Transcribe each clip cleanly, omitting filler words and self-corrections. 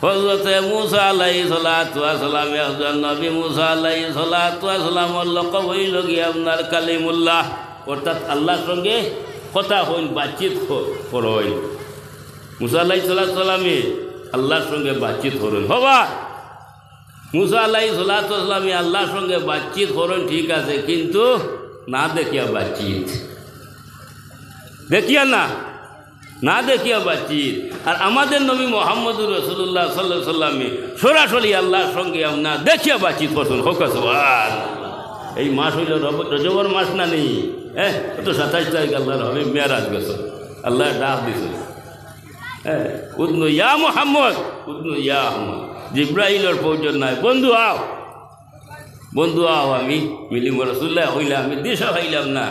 হযরতে মুসা আলাইহিস সালাতু ওয়াস সালাম একজন নবী। মুসা আলাইহিস সালাতু ওয়াস সালামের লকব হইল গিয়ে আপনার কালিমুল্লাহ, অর্থাৎ আল্লাহর সঙ্গে কথা হইল, বাতচিত করইল। মুসা আলাইহিস সালাতু ওয়াস সালামে আল্লাহর সঙ্গে বাতচিত করেন। হবা মুসা আলাইহিস সালাতু ওয়াস সালামে আল্লাহর সঙ্গে বাতচিত করেন, ঠিক আছে, কিন্তু না দেখিয়া বাতচিত, দেখিয়া না দেখিয়া বাতচিত। আর আমাদের নবী মুহাম্মদুর রাসূলুল্লাহ সাল্লাল্লাহু আলাইহি সাল্লামে সরাসরি আল্লাহর সঙ্গে আপনার দেখিয়া বাতচিত করছেন। হোক সুবহানাল্লাহ। এই মাস হইল রজবর মাস না নেই, হ্যাঁ, তো 27 তারিখ আল্লাহর হবে মেরাজ গেছে, আল্লাহ ডাক দিছে, হ্যাঁ, উদনু ইয়া মুহাম্মদ, উদনু ইয়া আহমদ। জিব্রাইলের প্রয়োজন নাই, বন্ধু আও, বন্ধু আও। আমি মিলিম রাসূলুল্লাহ হইলে আমি দিশা হইলাম না,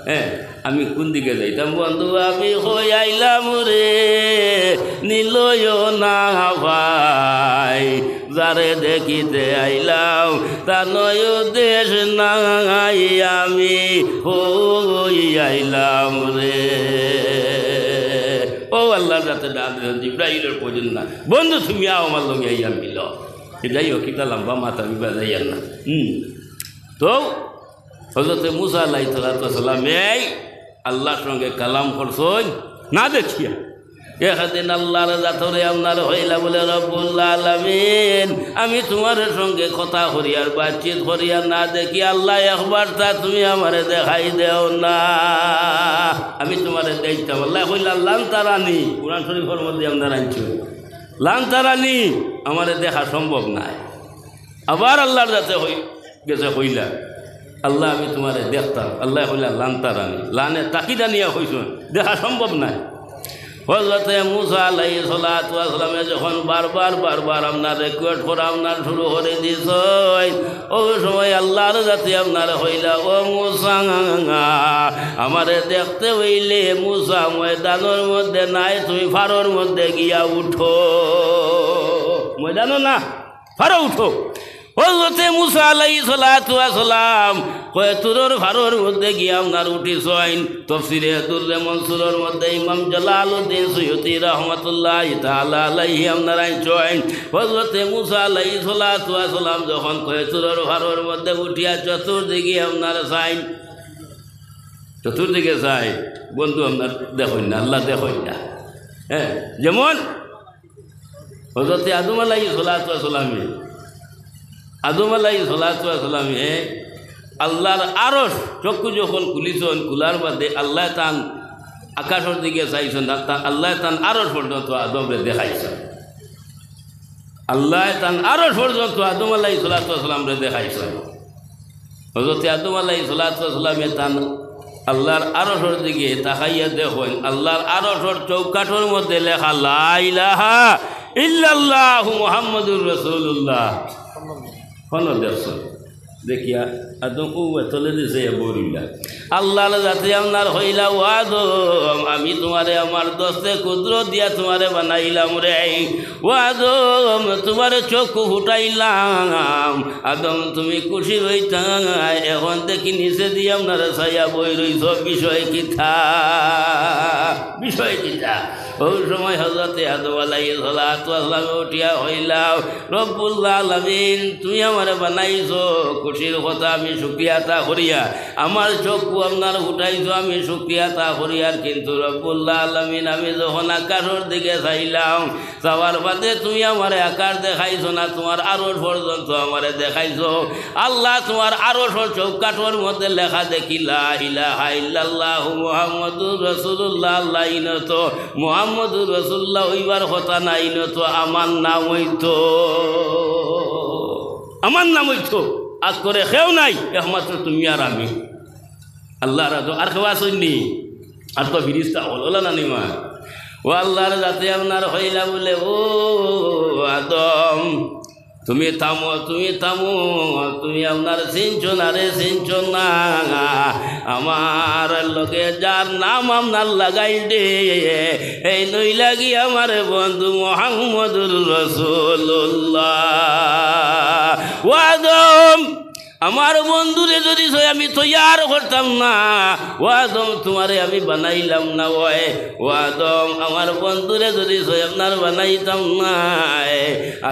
হ্যাঁ, আমি কোন দিকে যাইতাম। বন্ধু আমি হই আইলাম রে, নিলয় না ভাই, যারে দেখিতে আইলাম তা নয় দেশ নাই, আমি হই আইলাম রে। ও আল্লাহর যাতে ডাক জিব্রাইলের প্রয়োজন না, বন্ধু তুমি আও আমার লগে আইয়া মিল। যাই হোক, কিতা লম্বা মাথা বিবা যাইয়ার না। তো হযরতে মুসা আলাইহিস সালাম এই আল্লাহর সঙ্গে কালাম করছেন না দেখিয়া। একদিন আল্লাহর জাতরে আপনার হইলা বলে, রব্বুল আলামিন, আমি তোমার সঙ্গে কথা করিয়ার বাতচিত করিয়ার না দেখি, আল্লাহ একবার তা তুমি আমারে দেখাই দেও না, আমি তোমারে দেখতাম। আল্লাহ কইলা লান্তারানি, কুরআন শরীফের মধ্যে আপনার আনছো, লান্তারানি, আমারে দেখা সম্ভব নাই। আবার আল্লাহর যাতে গেছে হইলা, আল্লাহ আমি তোমারে দেখতাম, আল্লাহ হইলা লান্তারানি, লানে তাকিদা নিয়ে হইছ, দেখা সম্ভব নাই। হযরতে মুসা আলাইহিস সালাতু ওয়াস সালাম যখন বারবার আপনার রিকোয়েস্ট করা আপনার শুরু করে দিছ, ওই সময় আল্লাহর যাতে আপনার হইলা, ও মুসা আমারে দেখতে হইলে মুসা ময়দানের মধ্যে নাই, তুমি ফারোর মধ্যে গিয়া উঠো, ময়দানও না, ফারো উঠো। হযরতে মুসা আলাইহিস সালাতু ওয়াস সালাম কয়তুরর ফারোর মধ্যে গিয়া আপনার উঠিছেন। তাফসীরে দুররে মনসুরের মধ্যে ইমাম জালালউদ্দিন সুয়ুতী রাহমাতুল্লাহি তাআলা আলাইহি আপনার আইছেন, হযরতে মুসা আলাইহিস সালাতু ওয়াস সালাম যখন কয়তুরর ফারোর মধ্যে উঠিয়া চতুর্দিকে আপনার চাই, চতুর্দিকে চাই, বন্ধু আপনার দেখুন না, আল্লাহ দেখুন না, হ্যাঁ, যেমন হযরতে আদম আলাইহিস সালাতু ওয়াস সালামে আদম আলাইহিস সালাতু ওয়াস সালামে আল্লাহর আরশ চক্ষু যখন খুলিছেন, খোলার বাদে আল্লাহ তান আকাশের দিকে চাইছেন, আল্লাহ তান আরশ পর্যন্ত আদমরে দেখাইছেন, আল্লাহ তান আরশ পর্যন্ত আদম আলাইহিস সালাতু ওয়াস সালামরে দেখাইছেন। হযরতে আদম আলাইহিস সালাতু ওয়াস সালামে তান আল্লাহর আরশের দিকে তাকাইয়া দেখেন, আল্লাহর আরশের চৌকাঠের মধ্যে লেখা লা ইলাহা ইল্লাল্লাহু মুহাম্মাদুর রাসূলুল্লাহ। কোনো দেখছেন দেখিয়া আদম চলে দিছে বরিলা, আল্লাহ যাতে আপনার হইলা, ও আদম আমি তোমারে আমার দস্তে কুদরত দিয়া তোমারে বানাইলাম রে, ও আদম তোমারে চক্ষু ফুটাইলাম, আদম তুমি খুশি হইতাম, এখন দেখি নিচে দিয়ে আপনারা ছায়া বই রইছ, বিষয় কিথা, বিষয় কিথা। ওই সময় হযরতে আদম আলাইহিস সালাতু ওয়াস সালাম উঠিয়া হইলাম, রব্বুল আলামিন তুমি আমারে বানাইছো, খুশির কথা আমি শুকরিয়া তা করিয়া, আমার চক্ষু আপনার উঠাইছো, আমি শুকরিয়া তা করিয়ার, কিন্তু রব্বুল আলামিন আমি যখন আকাশের দিকে চাইলাম, চাওয়ার বাদে তুমি আমারে আকাশ দেখাইছো না, তোমার আরশ পর্যন্ত আমারে দেখাইছো। আল্লাহ তোমার আরশের চৌকাঠের মধ্যে লেখা দেখি লা ইলাহা ইল্লাল্লাহু মুহাম্মাদুর রাসূলুল্লাহ। আল্লাহ ইনত মুহাম্মদুর রাসূলুল্লাহ হইবার কথা নাই, তো আমার নাম হইতো, আমার নাম হইতো, আজ করে কেউ নাই, একমাত্র তুমি আর আমি। আল্লাহ রাজো আর কেউ আসেননি, আর তো ফিরিস্তা হল না নিমা, ও আল্লাহর যাতে আপনার হইলা বলে, ও আদম তুমি থামো, তুমি থামো, তুমি আপনার চিনছ না রে, চিনছ না, আমার লোকে যার নাম আপনার লাগাই দে, এই নই লাগি আমার বন্ধু মুহাম্মদুর রাসূলুল্লাহ। ও আদম আমার বন্ধুরে যদি আমি তৈয়ার করতাম না, ও আদম তোমারে আমি বানাইলাম না। ও আদম আমার বন্ধুরে যদি আপনার বানাইতাম না,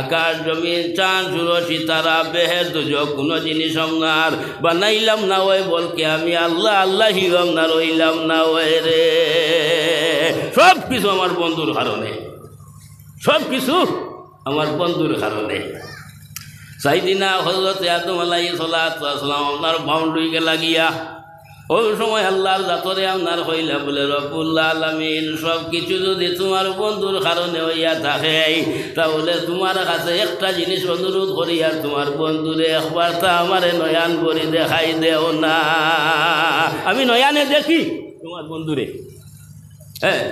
আকাশ জমিন চাঁদ সূর্য সিতারা বেহের দুজক কোনো জিনিস আপনার বানাইলাম না। বলকে আমি আল্লাহ আল্লাহ আপনার হইলাম না। রে সব কিছু আমার বন্ধুর কারণে, সব কিছু আমার বন্ধুর কারণে। সাইদিনা হযরত আদম আলাইহিস সালাতু ওয়াস সালাম আপনার বাউন্ডারিকে লাগিয়া ওই সময় আল্লাহর জাতরে আপনার হইলা বলে রব্বুল আলামিন সব কিছু যদি তোমার বন্ধুর কারণে হইয়া থাকে, তাহলে তোমার কাছে একটা জিনিস অনুরোধ করি, আর তোমার বন্ধুরে একবার তা আমারে নয়ান করে দেখাই দেও না। আমি নয়ানে দেখি তোমার বন্ধুরে। হ্যাঁ,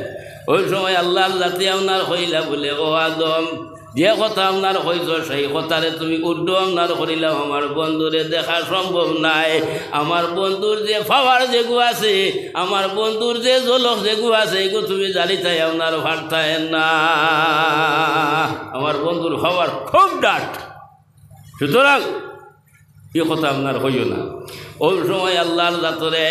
ওই সময় আল্লাহর জাতি আপনার হইলা বলে ও আদম, যে কথা আপনার হইছ সেই কথারে তুমি উড্ড আপনার করিলাম, আমার বন্ধুরে দেখা সম্ভব নাই। আমার বন্ধুর যে পাওয়ার যেগু আছে, আমার বন্ধুর যে জলক যেগু আছে, এগু তুমি জানিতাই আপনার ভারতায় না। আমার বন্ধুর পাওয়ার খুব ডাট, সুতরাং এ কথা আপনার হইও না। ওই সময় আল্লাহর জাতরে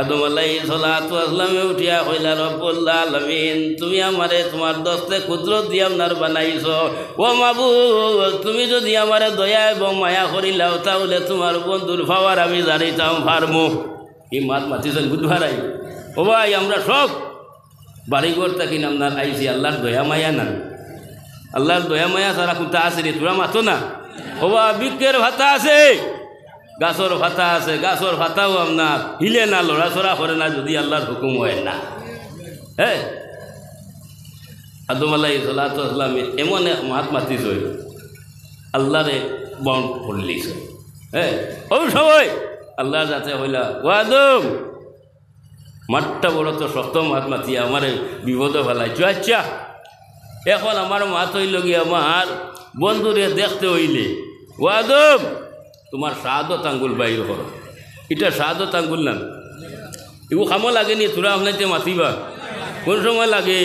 আদম আলাইহিস সালাতু ওয়াস সালামে উঠিয়া কইলা রব্বুল আলামিন তুমি আমারে তোমার দস্তে কুদরত দিয়ে আপনার বানাইছো। ও মাবুদ, তুমি যদি আমারে দয়া এবং মায়া করিলাও, তাহলে তোমার বন্ধুর পাওয়ার আমি জানিতাম পারমু। এই মাত মাতিছেন বুধবারাই। ও ভাই, আমরা সব বাড়িঘর থাকি আপনার আইসি আল্লাহর দয়া মায়া না। আল্লাহর দয়া মায়া সারা কুতা আছে রে, তোরা মাতো না। ও বা বিকের ভাতা আছে, গাছর ভাতা আছে, গাছর ভাতাও আপনার হিলে না, লড়াচড়া করে না, যদি আল্লাহর হুকুম হয় না। হ্যাঁ, আদম আলাইহিস সালাতু ওয়াস সালাম এমন মাত মাতিছ আল্লাহরে বন করলিছ। হ্যাঁ, ওই সময় আল্লাহ যাতে হইলা ও আদম, মাঠটা বড় তো শক্ত মাত মাতিয়া আমার বিপদ ফেলাইছ। আচ্ছা, এখন আমার মাত হইল গিয়ে আমার বন্ধুরে দেখতে হইলে ও আদম তোমার শাহাদত আঙ্গুল বাইর করো। এটা শাহাদত আঙ্গুল না, এগু কামো লাগেনি। তোরা আপনাইতে মাতিবা কোন সময় লাগে?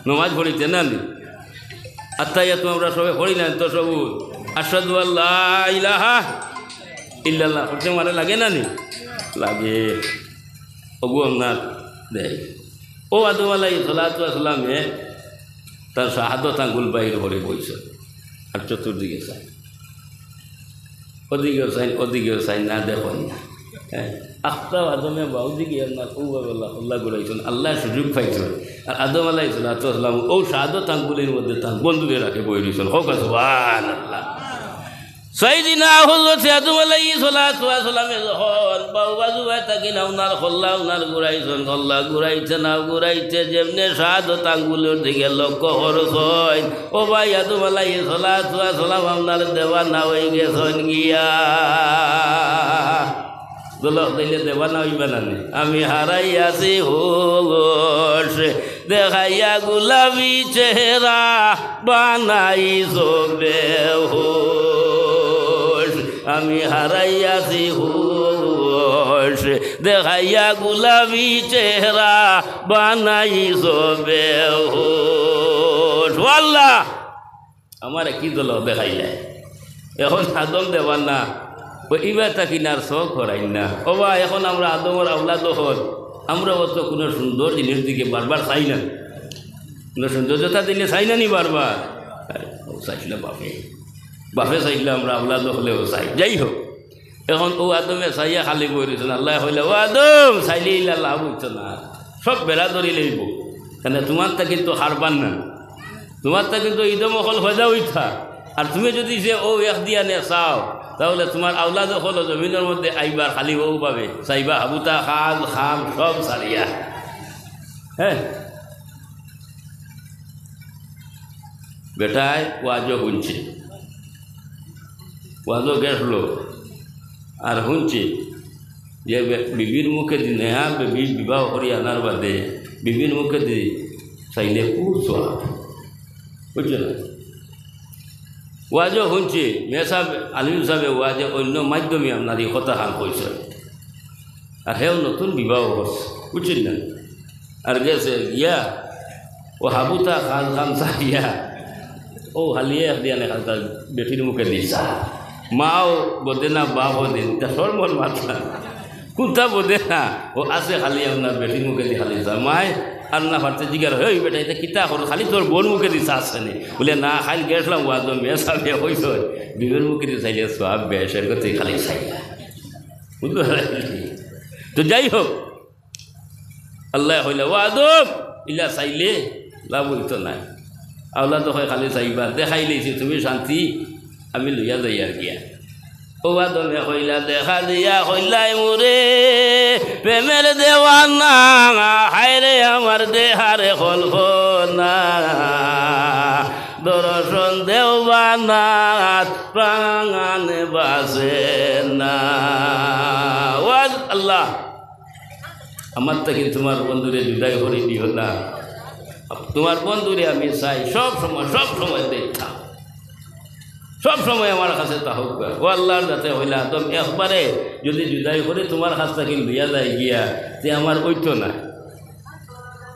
নমাজ পড়িতে না নি? আত্মাইয়াত আমরা সবাই পড়ি না তো, সবু আশহাদু আল্লাহ ইলাহা ইল্লাল্লাহ করতে মানে লাগে না নি? লাগে। ওগু আপনার দেয়। ও আদম আলাইহিস সালাতু ওয়াস সালামে তার শাহাদত আঙ্গুল বাইর করে বইছে, আর চতুর্দিকে চাই, ওদিকেও চাই ওদিকেও চাই না, দেখুন না। হ্যাঁ, আখটাও আদমে বাউদিকে আপনার আল্লাহ ঘুরাইছেন, আল্লাহ সুযোগ পাইছেন। আর আদম আলাইহিস সালাতু ওয়াস সালাম ও শাহাদত আঙ্গুলের মধ্যে তার বন্ধুকে রাখে বই দিয়েছেন। হোক সুবহানাল্লাহ। সাইদিনা হযরত আদম আলাইহিস সালাতু ওয়াস সালামে যখন বাউ বাজু হয় তাকে না উনার খল্লা উনার ঘুরাইছেন, খল্লা ঘুরাইছে না ঘুরাইছে যেমনি শাহাদত আঙ্গুলের দিকে লক্ষ্য করছেন। ও ভাই, আদম আলাইহিস সালাতু ওয়াস সালাম আপনার দেওয়ানা হয়ে গেছেন গিয়া। দলক দিলে দেওয়ানা হইবে না? আমি হারাইয়াছি হোশ, দেখাইয়া গুলাবি চেহারা বানাইছো বেহুশ। আমি হারাইয়াছি হোশ, দেখাইয়া গুলাবি চেহারা বানাইছো বেহুশ। আল্লাহ আমার কি দল দেখাইলে এখন আদম দেওয়ার না এবার তা কিনার শখ করাই না। ও বা এখন আমরা আদমের আওলাদ হল, আমরা অত কোনো সুন্দর জিনিস দিকে বারবার চাই না, কোনো সৌন্দর্যতা দিলে চাই না নি বারবার? চাইছিল বাপে, বাপে চাইলে আমরা আওলাদ হলেও চাই। যাই হোক, এখন ও আদমে চাইয়া খালি বই রয়েছেন। আল্লাহ হইলে ও আদম চাইলে ইলা লাভ হইত না, সব বেড়া ধরি লইব, কেন তোমার তা কিন্তু হারবান না, তোমার তা কিন্তু ইদম অকল হজা হইতা। আর তুমি যদি যে ও এক দিয়া নে চাও, তাহলে তোমার আওলাদ হলো জমিনের মধ্যে আইবার খালি ও পাবে, চাইবা হাবুতা খাল খাম সব সারিয়া। হ্যাঁ, বেটায় ওয়াজও শুনছে, ওয়াজও গেছলো আর শুনছে যে বিবির মুখে দি নেহা বেবি বিবাহ করি আনার বাদে বিবির মুখে দি চাইলে খুব সোয়া, বুঝছো না? ওয়াজও শুনছে, মেয়ে সাহেব আলিম সাহেবে ওয়াজে অন্য মাধ্যমে আপনার এই কথা হান কইছে, আর হেও নতুন বিবাহ করছে, বুঝছেন না? আর গেছে গিয়া ও হাবুতা খান খান চাহিয়া ও হালিয়ে দিয়া নেখা বেটির মুখে দিছা। মাও বোধে না বাপও দিন তা সর্বর মাথা কোথা বোধে না ও আছে খালি আপনার বেটির মুখে দিয়ে খালি চা মায় আর না পারতে জিজ্ঞাসা হই বেটা এটা কিতা করো খালি তোর বোন মুখে দিয়ে চাচ্ছে নি বলে না খালি গেছিলাম ওয়াজ মেসা বিয়ে হয়েছ বিবের মুখে দিয়ে চাইলে সব বেসের করতে খালি চাই বুঝতে তো যাই হোক আল্লাহ হইলে ও আদম ইলা চাইলে লাভ হইতো না আল্লাহ তো হয় খালি চাইবা দেখাই লেছি তুমি শান্তি আমি লইয়া যাই আর গিয়া ও আদমে হইলা দেখা দিয়া হইলাই মোরে প্রেমের দেওয়ানা হায়রে আমার দেহারে কল্পনা দর্শন দেওয়ানা প্রাণে বাসে না ও আল্লাহ আমার থেকে তোমার বন্ধুরে বিদায় করে দিও না তোমার বন্ধুরে আমি চাই সব সময় দেখতাম সব সময় আমার কাছে তাহক ও আল্লাহর যাতে হইলা আদম একবারে যদি বিদায় করে তোমার কাছ থেকে লইয়া যায় গিয়া যে আমার ঐতো না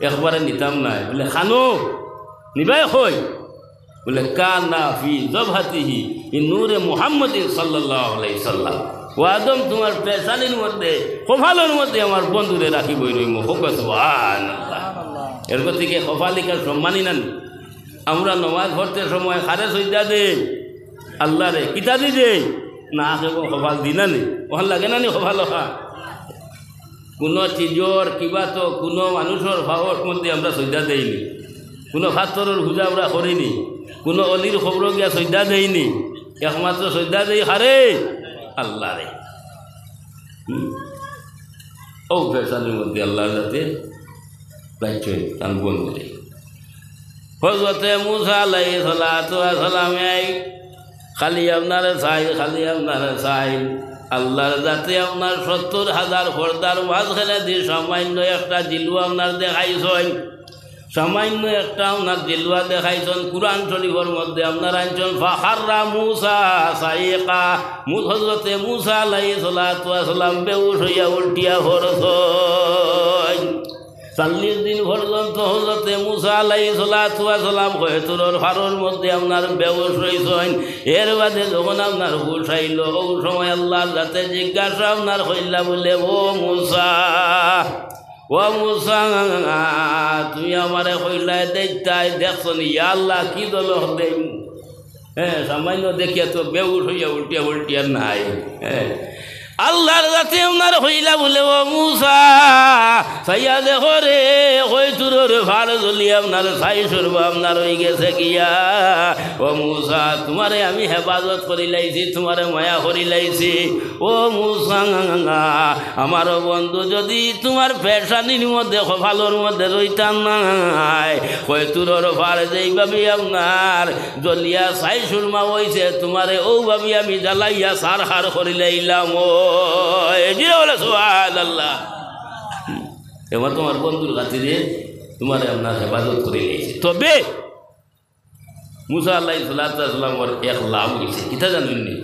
একবারে নিতাম নাই বলে খানো নিবাই হই বলে কানা ফি জবহাতিহি ই নূরে মুহাম্মদিন সাল্লাল্লাহু আলাইহি সাল্লাম ও আদম তোমার পেশানির মধ্যে কপালের মধ্যে আমার বন্ধুরে রাখিবই রইম হোক সুবহানাল্লাহ এরপর থেকে কপালিকার সম্মানই না আমরা নমাজ পড়তে সময় খারে সইদা দেই আল্লাহ রে কিতা দি দেই না কেবল কপাল দি না নি ওখান লাগে না নি কপাল কোনো চিজর কিবা তো কোনো মানুষের ভাবর মধ্যে আমরা সইদা দেইনি কোনো ফাতরের পূজা আমরা করিনি কোনো অলির খবর গিয়া সইদা দেইনি একমাত্র সইদা দেই হারে আল্লাহ রে ও ফেসালের মধ্যে আল্লাহর যাতে রাজ্য তার বন্ধু রে হযরতে মুসা আলাইহিস সালাতু ওয়াস সালাম খালি আপনার চাই আল্লাহর যাতে আপনার 70,000 পর্দার মাঝখানে দিয়ে সামান্য একটা জিলুয়া আপনার দেখাইছেন সামান্য একটা আপনার জিলুয়া দেখাইছেন কুরআন শরীফের মধ্যে আপনার আনছেন ফাখাররা মুসা সাইকা হযরতে মুসা আলাইহিস সালাতু ওয়াস সালাম বেহুশ হইয়া উল্টিয়া পড়ছেন 40 দিন পর্যন্ত হযরতে মুসা আলাইহিস সালাতু ওয়াস সালাম কয়তুরের ফারোর মধ্যে আপনার বেহুশ হইছেন এর বাদে যখন আপনার হুশ আইল ওই সময় আল্লাহর যাতে জিজ্ঞাসা আপনার হইলা বলে ও মুসা তুমি আমারে কইলা দেখতাই দেখছন ইয়া আল্লাহ কি দল দেন হ্যাঁ সামান্য দেখিয়া তো বেহুশ হইয়া উল্টিয়া নাই হ্যাঁ আল্লাহর যাতে আপনার হইলা বলে ও মুসা সাইয়া দেখো রে কই তুরোর ভার জ্বলি আপনার ছাই সরব আপনার হয়ে গেছে গিয়া ও মুসা তোমারে আমি হেফাজত করি লাইছি তোমারে মায়া করি লাইছি ও মুসা আমার বন্ধু যদি তোমার পেশানির মধ্যে কপালের মধ্যে রইতাম নাই কই তুরোর ভার যেইভাবে আপনার জ্বলিয়া ছাই সুরমা হইছে তোমারে ও ভাবি আমি জ্বালাইয়া সার হার করি লাইলাম বলে সুবহানাল্লাহ এবার তোমার বন্ধুর খাতিরে তোমার আপনার হেফাজত করে নিয়েছে তবে মুসা আলাইহিস সালাতু ওয়াস সালামের এক লাভ হয়েছে কিতা জানেননি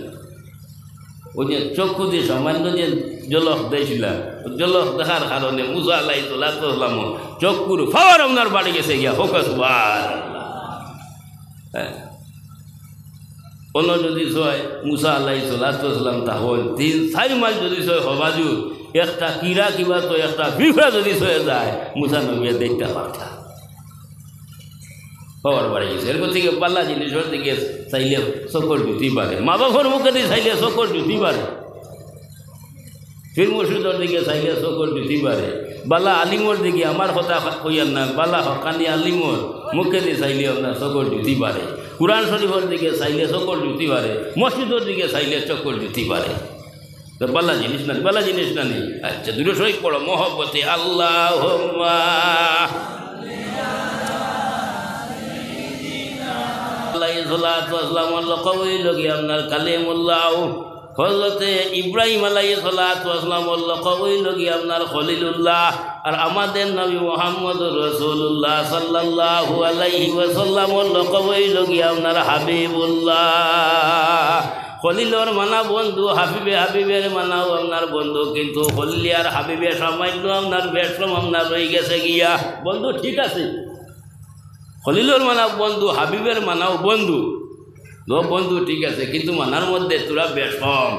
ওই যে চক্ষু দিয়ে সামান্য যে জলক দিয়েছিলাম জলক দেখার কারণে মুসা আলাইহিস সালাতু ওয়াস সালাম চক্ষুর পাওয়ার আপনার বাড়ি গেছে গিয়া হোক সুবহানাল্লাহ হ্যাঁ অন্য যদি ছয় মুসা আলাইহিস সালাতু ওয়াস সালাম তাহলে 3-4 মাস যদি ছয় হবাজু একটা কিরা কিবা তো একটা বিফরা যদি ছয়ে যায় মুসা নবিয়া দেখতে পারতা পাওয়ার বাড়ি গেছে এরপর থেকে পাল্লা জিনিসের দিকে চাইলে চকর জুতি পারে মা বাবার মুখে দিয়ে চাইলে চকর জুতি পারে ফির মসজিদের দিকে চাইলে চকর জুতি পারে বালা আলিমর দিকে আমার কথা কইয়ার না বালা হকানি আলিমর মুখে দিয়ে চাইলে আপনার চকর জুতি পারে কুরআন শরীফের দিকে চাইলে চকর জুতি পারে মসজিদের দিকে চাইলে চকর জুতি পারে তো বালা জিনিস না নেই আচ্ছা দুটো শরীফ পড়ো মহব্বতে আল্লাহুম্মা আলাইহিস সালাতু ওয়াস সালাম কওই লগি আপনার কালিমুল্লাহ হযরতে ইব্রাহিম আলাইহিস সালাতু ওয়াস সালাম কওই লগি আপনার খলিলুল্লাহ আর আমাদের নবী মুহাম্মদুর রাসূলুল্লাহ সাল্লাল্লাহু আলাইহি ওয়াসাল্লাম কওই লগি আপনার হাবিবুল্লাহ খলিলর মানা বন্ধু হাবিবের মানাও আপনার বন্ধু কিন্তু খলিল আর হাবিবের সামান্য আপনার বেশম আপনার রয়ে গেছে গিয়া বন্ধু ঠিক আছে খলিলর মানাও বন্ধু হাবিবের মানাও বন্ধু বন্ধু ঠিক আছে, কিন্তু মানার মধ্যে তোরা বেশম।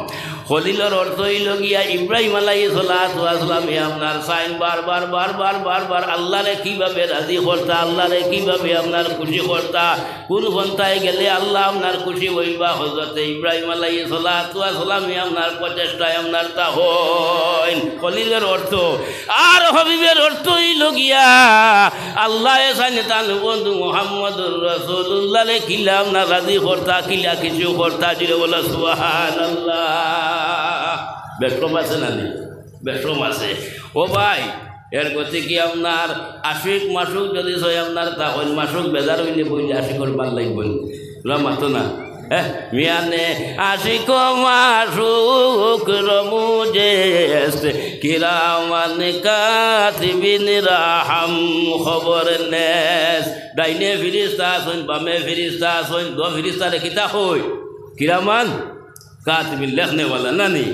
খলিলের অর্থ হইল গিয়া ইব্রাহিম আলাইহিস সালাতু ওয়াস সালাম আপনার সাইন বারবার বারবার বারবার আল্লাহরে কিভাবে রাজি করতা, আল্লাহরে কিভাবে আপনার খুশি করতা, কোন পন্থায় গেলে আল্লাহ আপনার খুশি হইবা। হযরত ইব্রাহিম আলাইহিস সালাতু ওয়াস সালাম আপনার প্রচেষ্টায় আপনার তা হইন খলিলের অর্থ। আর হাবিবের অর্থ হইল গিয়া আল্লাহ সাইন তান বন্ধু মুহাম্মদুর রাসূলুল্লাহরে কিলা আপনার রাজি করতা, কিলা কিছু করতা। দিলে বলা সুবহানাল্লাহ। বেশম আছে না নেই? বেশম আছে। ও ভাই, এর গতি কি আপনার আশিক মাসুক যদি সয় আপনার তা হইল মাসুক বেজার হইলে বইলে আশিক করবার লাগব না, মাতো না। হ্যাঁ, মিয়ানে আশিক মাসুক রমুজে কিরামান কাতিবিন রাহাম খবর নেস। ডাইনে ফিরিস্তা আসুন, বামে ফিরিস্তা আসুন, দো ফিরিস্তা রেখিতা হই কিরামান কাতিবিন লেখনেওয়ালা নানি।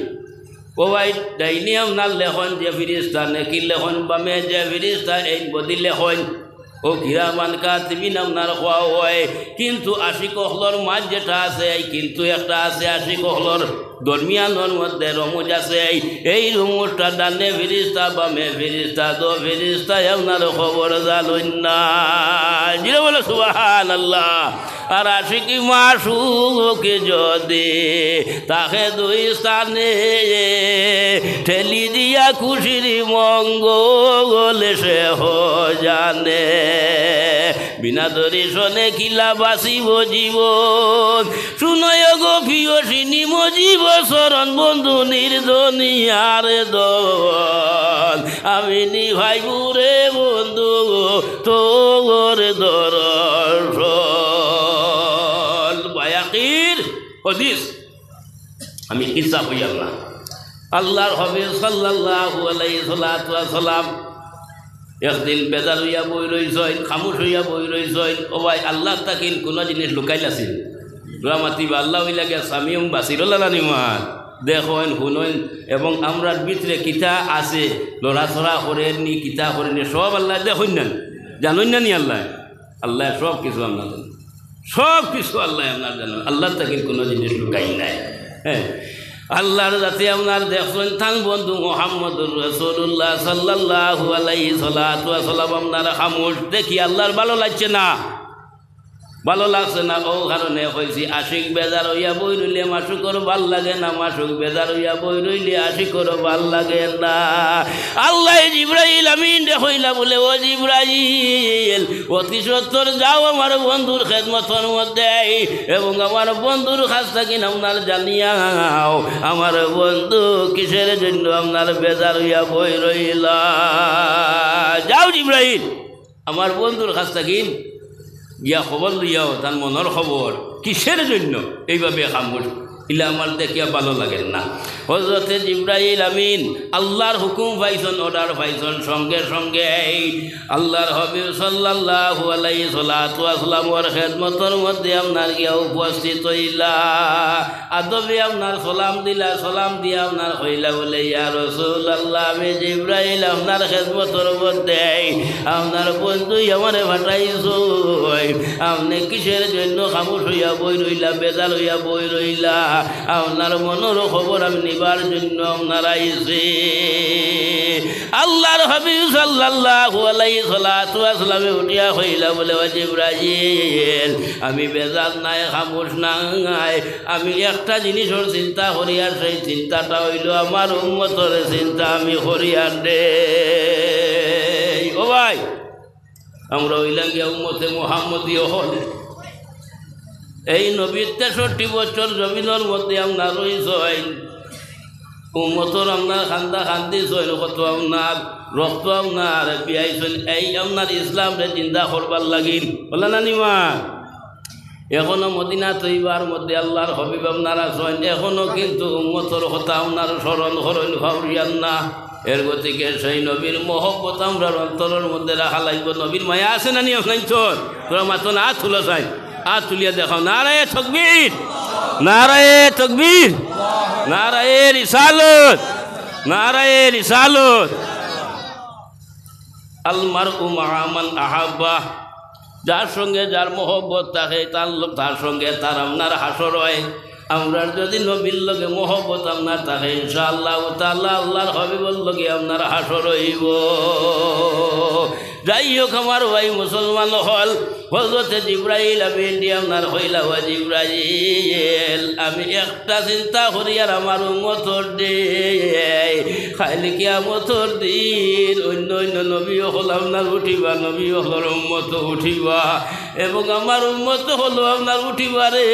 ও ভাই, ডাইনি আপনার লেখন যে ফিরিস্তা, নেকি লেখন বামে যে ফিরিস্তা, এই বদি লেখন ও কিরামান কাতিবিন আপনার খোয়া হয়। কিন্তু আশিক হলর মাঝ যেটা আছে, কিন্তু একটা আছে আশিক হলর দরমিয়ানোর মধ্যে রমুজ আছে। এই রমুজটা ডানে ফিরিস্তা বামে ফিরিস্তা, দো ফিরিস্তা আপনার খবর জানুন না। জিরে বলে সুবহানাল্লাহ। আর আশিকি মাসুক যদি তাকে দুই স্থানে ঠেলি দিয়া খুশির মঙ্গল সে জানে। বিনা দর্শনে কিলা বাসিব জীবন, শুনয় গো প্রিয়সিনী মজিব শরণ বন্ধু নির্দনিয়ার দল। আমি নিভাইবু রে বন্ধু তোর দর্শন। বায়াকির হদিস আমি কিসা হইয়াম না। আল্লাহর হাবিব সাল্লাল্লাহু আলাইহি সাল্লাম একদিন বেজার হইয়া বই রইছেন, খামোশ হইয়া বই রইছেন। ও ভাই, আল্লাহ তাকিন কোনো জিনিস লুকাইল আছিল মাতিবা আল্লাহ হইলা গিয়া স্বামীম বাসিরলা নিমান দেখেন শুনেন, এবং আমরার ভিতরে কিতা আছে লড়াচড়া করেন নি কিতা করেন নি সব আল্লাহ দেখুন না, জানুন না নি আল্লাহ। আল্লাহ সব কিছু আপনার জানেন, সব কিছু আল্লাহ আপনার জানেন। আল্লাহ তাকিন কোনো জিনিস লুকাই নাই। হ্যাঁ, আল্লাহর যাতে আপনার দেখছেন থান বন্ধু মুহাম্মদুর রাসূলুল্লাহ সাল্লাল্লাহু আলাইহি সাল্লাম আপনার খামোশ দেখি আল্লাহর ভালো লাগছে না, ভালো লাগছে না। ও কারণে কইছি আশিক বেজার হইয়া বই রইলে মাসুকর ভাল লাগে না, মাসুক বেজার হইয়া বই রইলে আশিকর ভাল লাগে না। আল্লাহ জিবরাইল আমিন হইলা বলে, ও জিবরাইল অতি সত্তর যাও আমার বন্ধুর খেদমতের মধ্যে, এবং আমার বন্ধুর কাছ থেকে আপনার জানিয়াও আমার বন্ধু কিসের জন্য আপনার বেজার হইয়া বই রইলা। যাও জিবরাইল আমার বন্ধুর কাছ থেকে গিয়া খবর লইয়াও তার মনের খবর কিসের জন্য এইভাবে খামোশ ইলা আমার দেখিয়া ভালো লাগেন না। হযরতে জিবরাইল আমিন আল্লাহর হুকুম পাইছেন, অর্ডার পাইছেন, সঙ্গে সঙ্গে আল্লাহর হাবিব সাল্লাল্লাহু আলাইহি সাল্লামের খেদমতের মধ্যে আপনার গিয়া উপস্থিত হইলা। আদবে আপনার সালাম দিলা, সালাম দিয়া আপনার হইলা বলে, ইয়া রাসূলুল্লাহ আমি জিবরাইল আপনার খেদমতের মধ্যে আপনার বন্ধু আমারে পাঠাইছো, আপনি কিসের জন্য খামোশ হইয়া বই রইলা, বেজার হইয়া বই রইলা? আপনার মনের খবর আমি নিবার জন্য আপনার আইছে। আল্লাহর হাবিব সাল্লাল্লাহু আলাইহি সাল্লামে উঠিয়া হইলা বলে, ও জিবরাইল আমি বেজার নাই, খামোশ নাই, আমি একটা জিনিসের চিন্তা করি, আর সেই চিন্তাটা হইল আমার উম্মতের চিন্তা আমি করি। আর দে ও ভাই, আমরা হইলাম গিয়া উম্মতে মুহাম্মদীয় হল। এই নবীর 63 বছর জমিনের মধ্যে আপনার রয়েছেন, উম্মতর আপনার খান্দা খান্দি ছয় কত আপনার রক্ত আপনার পিয়াইছেন, এই আপনার ইসলামরে চিন্তা করবার লাগিল বলে না নিমা। এখনো মদিনা তৈবার মধ্যে আল্লাহর হাবিব আপনারা আছেন, এখনো কিন্তু উম্মতর কথা আপনার স্মরণ করেন ভাউরিয়ান না। এর গতিকে সেই নবীর মহব্বত আমরা অন্তরের মধ্যে রাখা লাগবে। নবীর মায়া আছে না নিয়ে নাই তোর তোরা মাত্র না তুলো চাই, হাত তুলিয়া দেখাও। নারায়ে তাকবীর, নারায়ে তাকবীর, নারায়ে রিসালত, নারায়ে রিসালত। আল মারউ মা মান আহাব্বা যার সঙ্গে যার মহব্বত থাকে তার সঙ্গে তার আপনার হাসর হয়। আমরা যদি নবীর লগে মহব্বত আপনার থাকে ইনশাআল্লাহ তাআলা আল্লাহর হাবিবুর লগে আপনার হাসর হইব। যাই হোক আমার ভাই মুসলমান হল হযরতে জিবরাইল আমিন আপনার হইলা ওয়া জিবরাইল আমি একটা চিন্তা করি আর আমার উম্মতর দে খাইলে কিয়ামতর দিন অন্য অন্য নবী হল আপনার উঠিবা, নবী হলর উম্মত উঠিবা এবং আমার উম্মত হলো আপনার উঠিবারে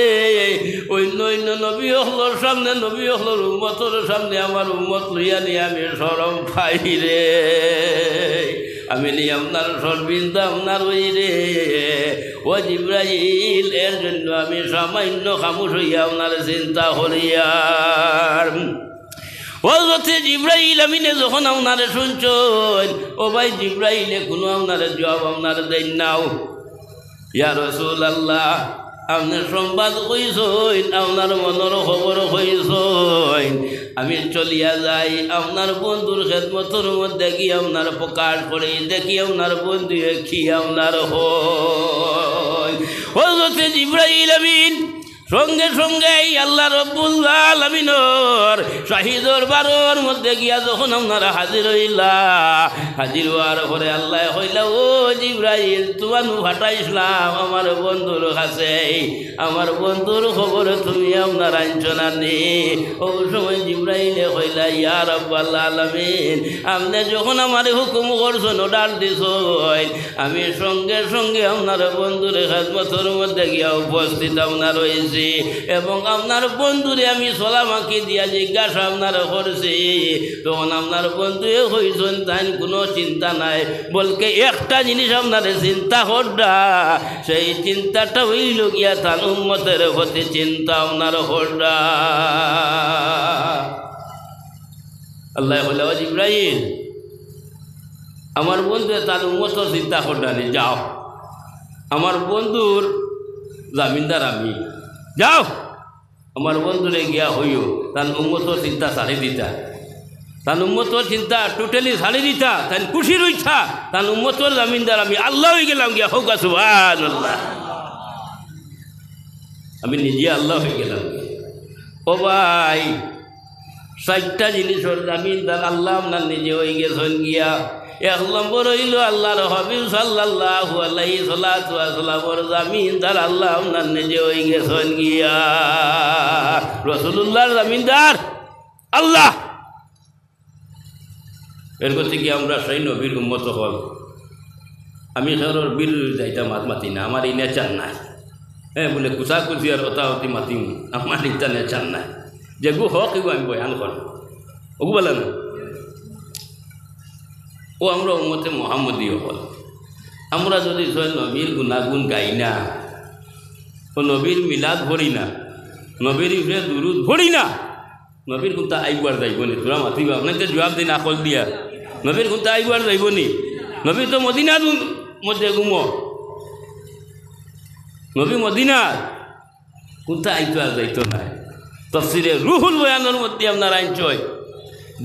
অন্য অন্য নবী হলর সামনে, নবী হলর উম্মতর সামনে আমার উম্মত লইয়া নিয়ে আমি শরম পাই রে। আমি নি আপনার সর্বিন্দা আপনার ওই রে ও জিবরাইল, এর জন্য আমি সামান্য খামোশ হইয়া আপনার চিন্তা করিয়ার। হযরতে জিবরাইল আমিনে যখন আপনারে শুনছেন ও ভাই জিবরাইলে কোনো আপনারে জবাব আপনার দেন নাও। ইয়া রাসূলুল্লাহ আপনি সংবাদ কইছেন, আপনার মনের খবর কইছেন, আমি চলিয়া যাই আপনার বন্ধুর খেদমতের মধ্যে কি আপনার প্রকাশ করে দেখি আপনার বন্ধু কি আপনার হয়। হযরতে জিবরাইল আমিন সঙ্গে সঙ্গে আল্লাহ রব্বুল আলামিনের শাহী দরবারের মধ্যে গিয়া যখন আপনারা হাজির হইলা, হাজির হওয়ার পরে আল্লাহ হইলা ও জিবরাইল তোমার ফাটাইছিলাম আমার বন্ধুর কাছে, আমার বন্ধুর খবর তুমি আপনার আনছ না নি। ও সময় জিবরাইলে হইলা ইয়া রাব্বাল আলামিন আপনি যখন আমার হুকুম করছেন অর্ডার দিছেন আমি সঙ্গে সঙ্গে আপনার বন্ধুর খেদমতের মধ্যে গিয়া উপস্থিত আপনার হয়েছি এবং আপনার বন্ধুরে আমি সোলামাকে দিয়া জিজ্ঞাসা আপনার করছি। তখন আপনার বন্ধু হইছেন তাই কোনো চিন্তা নাই, বলকে একটা জিনিস আপনার চিন্তা করডা, সেই চিন্তাটা হইল গিয়া তার উম্মতের প্রতি চিন্তা আপনার করডা। আল্লাহ বলে ও জিবরাইল আমার বন্ধু তার উম্মতের চিন্তা করডা নি, যাও আমার বন্ধুর জামিনদার আমি, যাও আমার বন্ধুরে গিয়া হইও তার উম্মতর চিন্তা ছাড়ি দিতা, তার উম্মতর চিন্তা টোটালি ছাড়ি দিতা, তাই খুশি রইছা তার উম্মতর জামিনদার আমি আল্লাহ হয়ে গেলাম গিয়া হোক সুবহানাল্লাহ, আমি নিজে আল্লাহ হয়ে গেলাম। ও ভাই চারটা জিনিসের জামিনদার আল্লাহ আপনার নিজে হয়ে গেছেন গিয়া। এক নম্বর হইল আল্লাহর হাবিব সাল্লাল্লাহু আলাইহি সাল্লামের জামিনদার আল্লাহ আপনার নিজে হয়ে গেছেন গিয়া। রাসূলুল্লাহর জামিনদার আল্লাহ। এর করতে কি আমরা সেই নবীর উম্মত হল। আমি সরর বীর যাইতা মাতি না, আমার এই নেচার নাই। হ্যাঁ বলে কুচা কুচি আর অতি মাতিম, আমার ইচ্ছা নেচার নাই। যেগু হক এগু আমি বয়ান করি ওগু বলে না। ও আমরা উম্মতে মুহাম্মদীয় হল। আমরা যদি নবীর গুণাগুণ গাই না, ও নবীর মিলাদ ভরি না, নবীর উপরে দুরুদ ভরি না, নবীর কোনটা আইবার যাইব নি? তোরা মাতিবা আপনাকে জবাব দিন আকল দিয়া, নবীর কোনটা আইবার যাইব নি? নবী তো মদিনার মধ্যে ঘুম, নবী মদিনার কোনটা আইতো আর যাইতো নাই। তাফসিরে রুহুল বয়ানের মধ্যে আপনার আইনচয়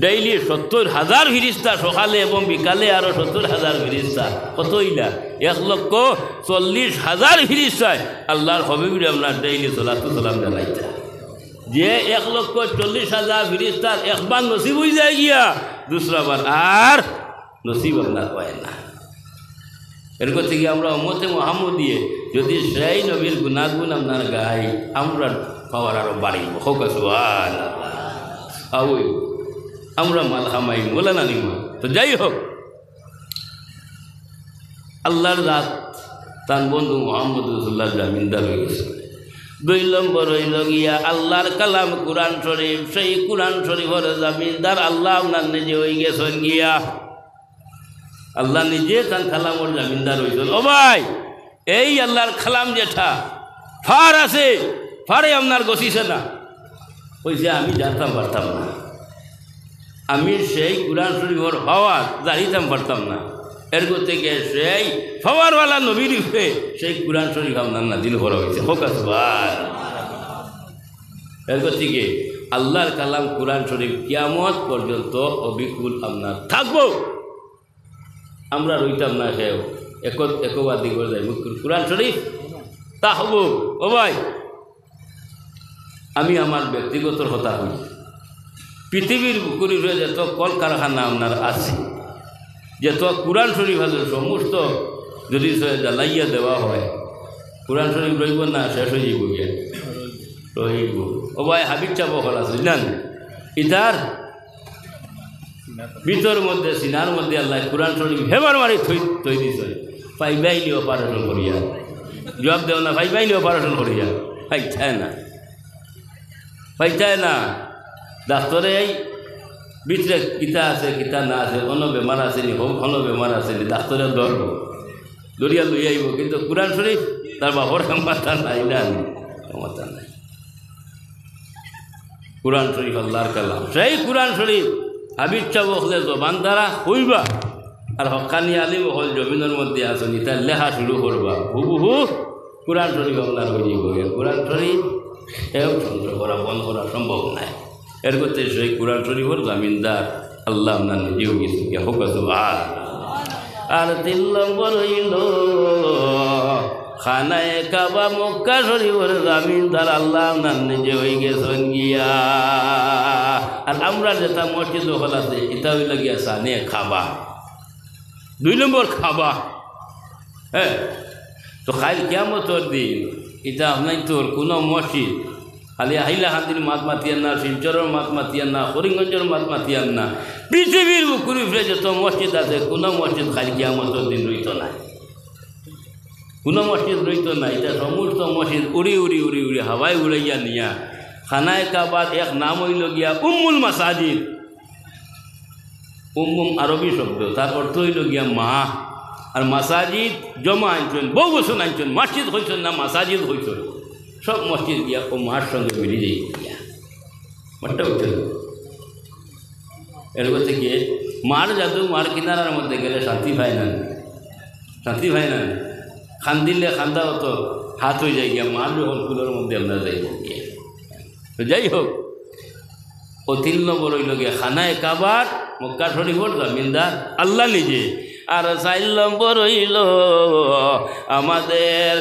ডেইলি 70,000 ফিরিস্তা সকালে এবং বিকালে আরও 70,000 ফিরিস্তা, কত ইলা 1,40,000 ফিরিস্তায় আল্লাহর হবিবরে আপনার ডেইলি সালাতু সালাম জানাইতে। যে 1,40,000 ফিরিস্তার একবার নসিব হয়ে যায় গিয়া, দুসরাবার আর নসিব আপনার হয় না। এরকম থেকে আমরা উম্মতে মুহাম্মদীয়ে যদি সেই নবীর গুণাগুণ আপনার গাই, আমরা পাওয়ার আরও বাড়িব। হোক সুবহানাল্লাহ। আউই আমরা মাল হামাই বলে না নিমা। তো যাই হোক আল্লাহর রাত তার বন্ধু মোহাম্মদ রাসূলুল্লাহ জামিনদার হয়ে গেছে। 2 নম্বর হইল গিয়া আল্লাহর কালাম কুরআন শরীফ, সেই কুরআন শরীফের জামিনদার আল্লাহ আপনার নিজে হয়ে গেছেন গিয়া। আল্লাহ নিজে তার কালামর জামিনদার হয়েছেন। ও ভাই এই আল্লাহর কালাম যেটা ফার আছে, ফারে আপনার গছিছে না, কইছে আমি জানতাম পারতাম না, আমি সেই কুরআন শরীফের হওয়া জানিতাম পারতাম না। এর থেকে সেই হওয়ারওয়ালা নবীর রূপে সেই কুরআন শরীফ আপনার নাজিল করা হয়েছে। হোক এর থেকে আল্লাহর কালাম কুরআন শরীফ কিয়ামত পর্যন্ত অবিকুল আপনার থাকবো। আমরা রইতাম না, সেও একবাদি করে যাইব কোরআন শরীফ তা হব। ও ভাই, আমি আমার ব্যক্তিগত কথা হই, পৃথিবীর বুকুরি হয়ে যত কলকারখানা আপনার আছে, যত কোরআন শরীফ আছে সমস্ত যদি জ্বালাইয়া দেওয়া হয়, কোরআন শরীফ রইব না, শেষ হয়ে যাইব গিয়া রইব। ও ভাই, হাবিব চাপ হল আছে জান, ইতার ভিতর মধ্যে সিনার মধ্যে আল্লাহ কোরআন শরীফ হেবার মারি থই দিছে, পাইবাইলি অপারেশন করিয়া জবাব দেও না, পাইবাইলি অপারেশন করিয়া পাইছায় না, পাইছায় না। ডাক্তরে এই ভিতরে কিতা আছে কিতা না আছে, কোনো বেমার আসেনি, কোনো বেমার আসেনি, ডাক্তরে ধরব দরিয়া লই আইব, কিন্তু কোরআন শরীফ তার বাপর ক্ষমতা নাই, না ক্ষমতা নাই। কোরআন শরীফ আল্লাহর কালাম, সেই কোরআন শরীফ হাবিব চাব হলে জবান দ্বারা হইবা, আর হকানি আলিম হল জমিনের মধ্যে আসনি, তার লেখা শুরু করবা, হুবহু কোরআন শরীফ আপনার হয়ে যাব। কোরআন শরীফ এও সংগ্রহ করা বন্ধ করা সম্ভব নাই। এর করতে সেই কোরআন শরীফর জামিনদার আল্লাহ আপনার নিজেও গেছে হোক। আর 3 নম্বর হইল খানায় কাবা মক্কা শরীফের জামিনদার আল্লাহ আপনার নিজে হয়ে গেছেন গিয়া। আর আমরা যেটা মসজিদ হল আছে এটা হইল গিয়া সানে খাবা, 2 নম্বর খাবা। হ্যাঁ, তো খাইল কিয়ামতর দিন এটা আপনার তোর কোনো মসজিদ খালি আহিলা হান্দির মাত মাতিয়ান না, শিলচরের মাত মাতিয়ান না, করিমগঞ্জের মাত মাতিয়ান না, পৃথিবীর বুকুরি ফিরে যত মসজিদ আছে কোনো মসজিদ খালি কিয়ামতর দিন রইত নাই, কোনো মসজিদ রইত নাই। এটা সমস্ত মসজিদ উড়ি উড়ি উড়ি উড়ি হাওয়ায় উড়াইয়া নিয়া খানায় কাবার এক নাম হইল গিয়া উম্মুল মাসাজিদ। আরবি শব্দ, তার অর্থ হইল গিয়া মা। আর মাসাজিদ জমা আনছেন, বহু বছর আনছেন, মসজিদ হয়েছেন না মাসাজিদ হয়েছেন, সব মসজিদ গিয়া ও মার সঙ্গে মিলিয়ে যাই গিয়া মাঠটা উঠে। এর থেকে মার জাদু, মার কিনারার মধ্যে গেলে শান্তি পায় না, শান্তি পায় না। খান দিলে খান্দা হতো হাত হয়ে যায় গিয়া, মার যখন কুলোর মধ্যে আমরা যাইব গিয়ে। তো যাই হোক, ও 3 নম্বর হইল গিয়া খানায় কাবার মক্কা শরীফর জামিনদার আল্লাহ নিজে। আর 4 নম্বর হইল আমাদের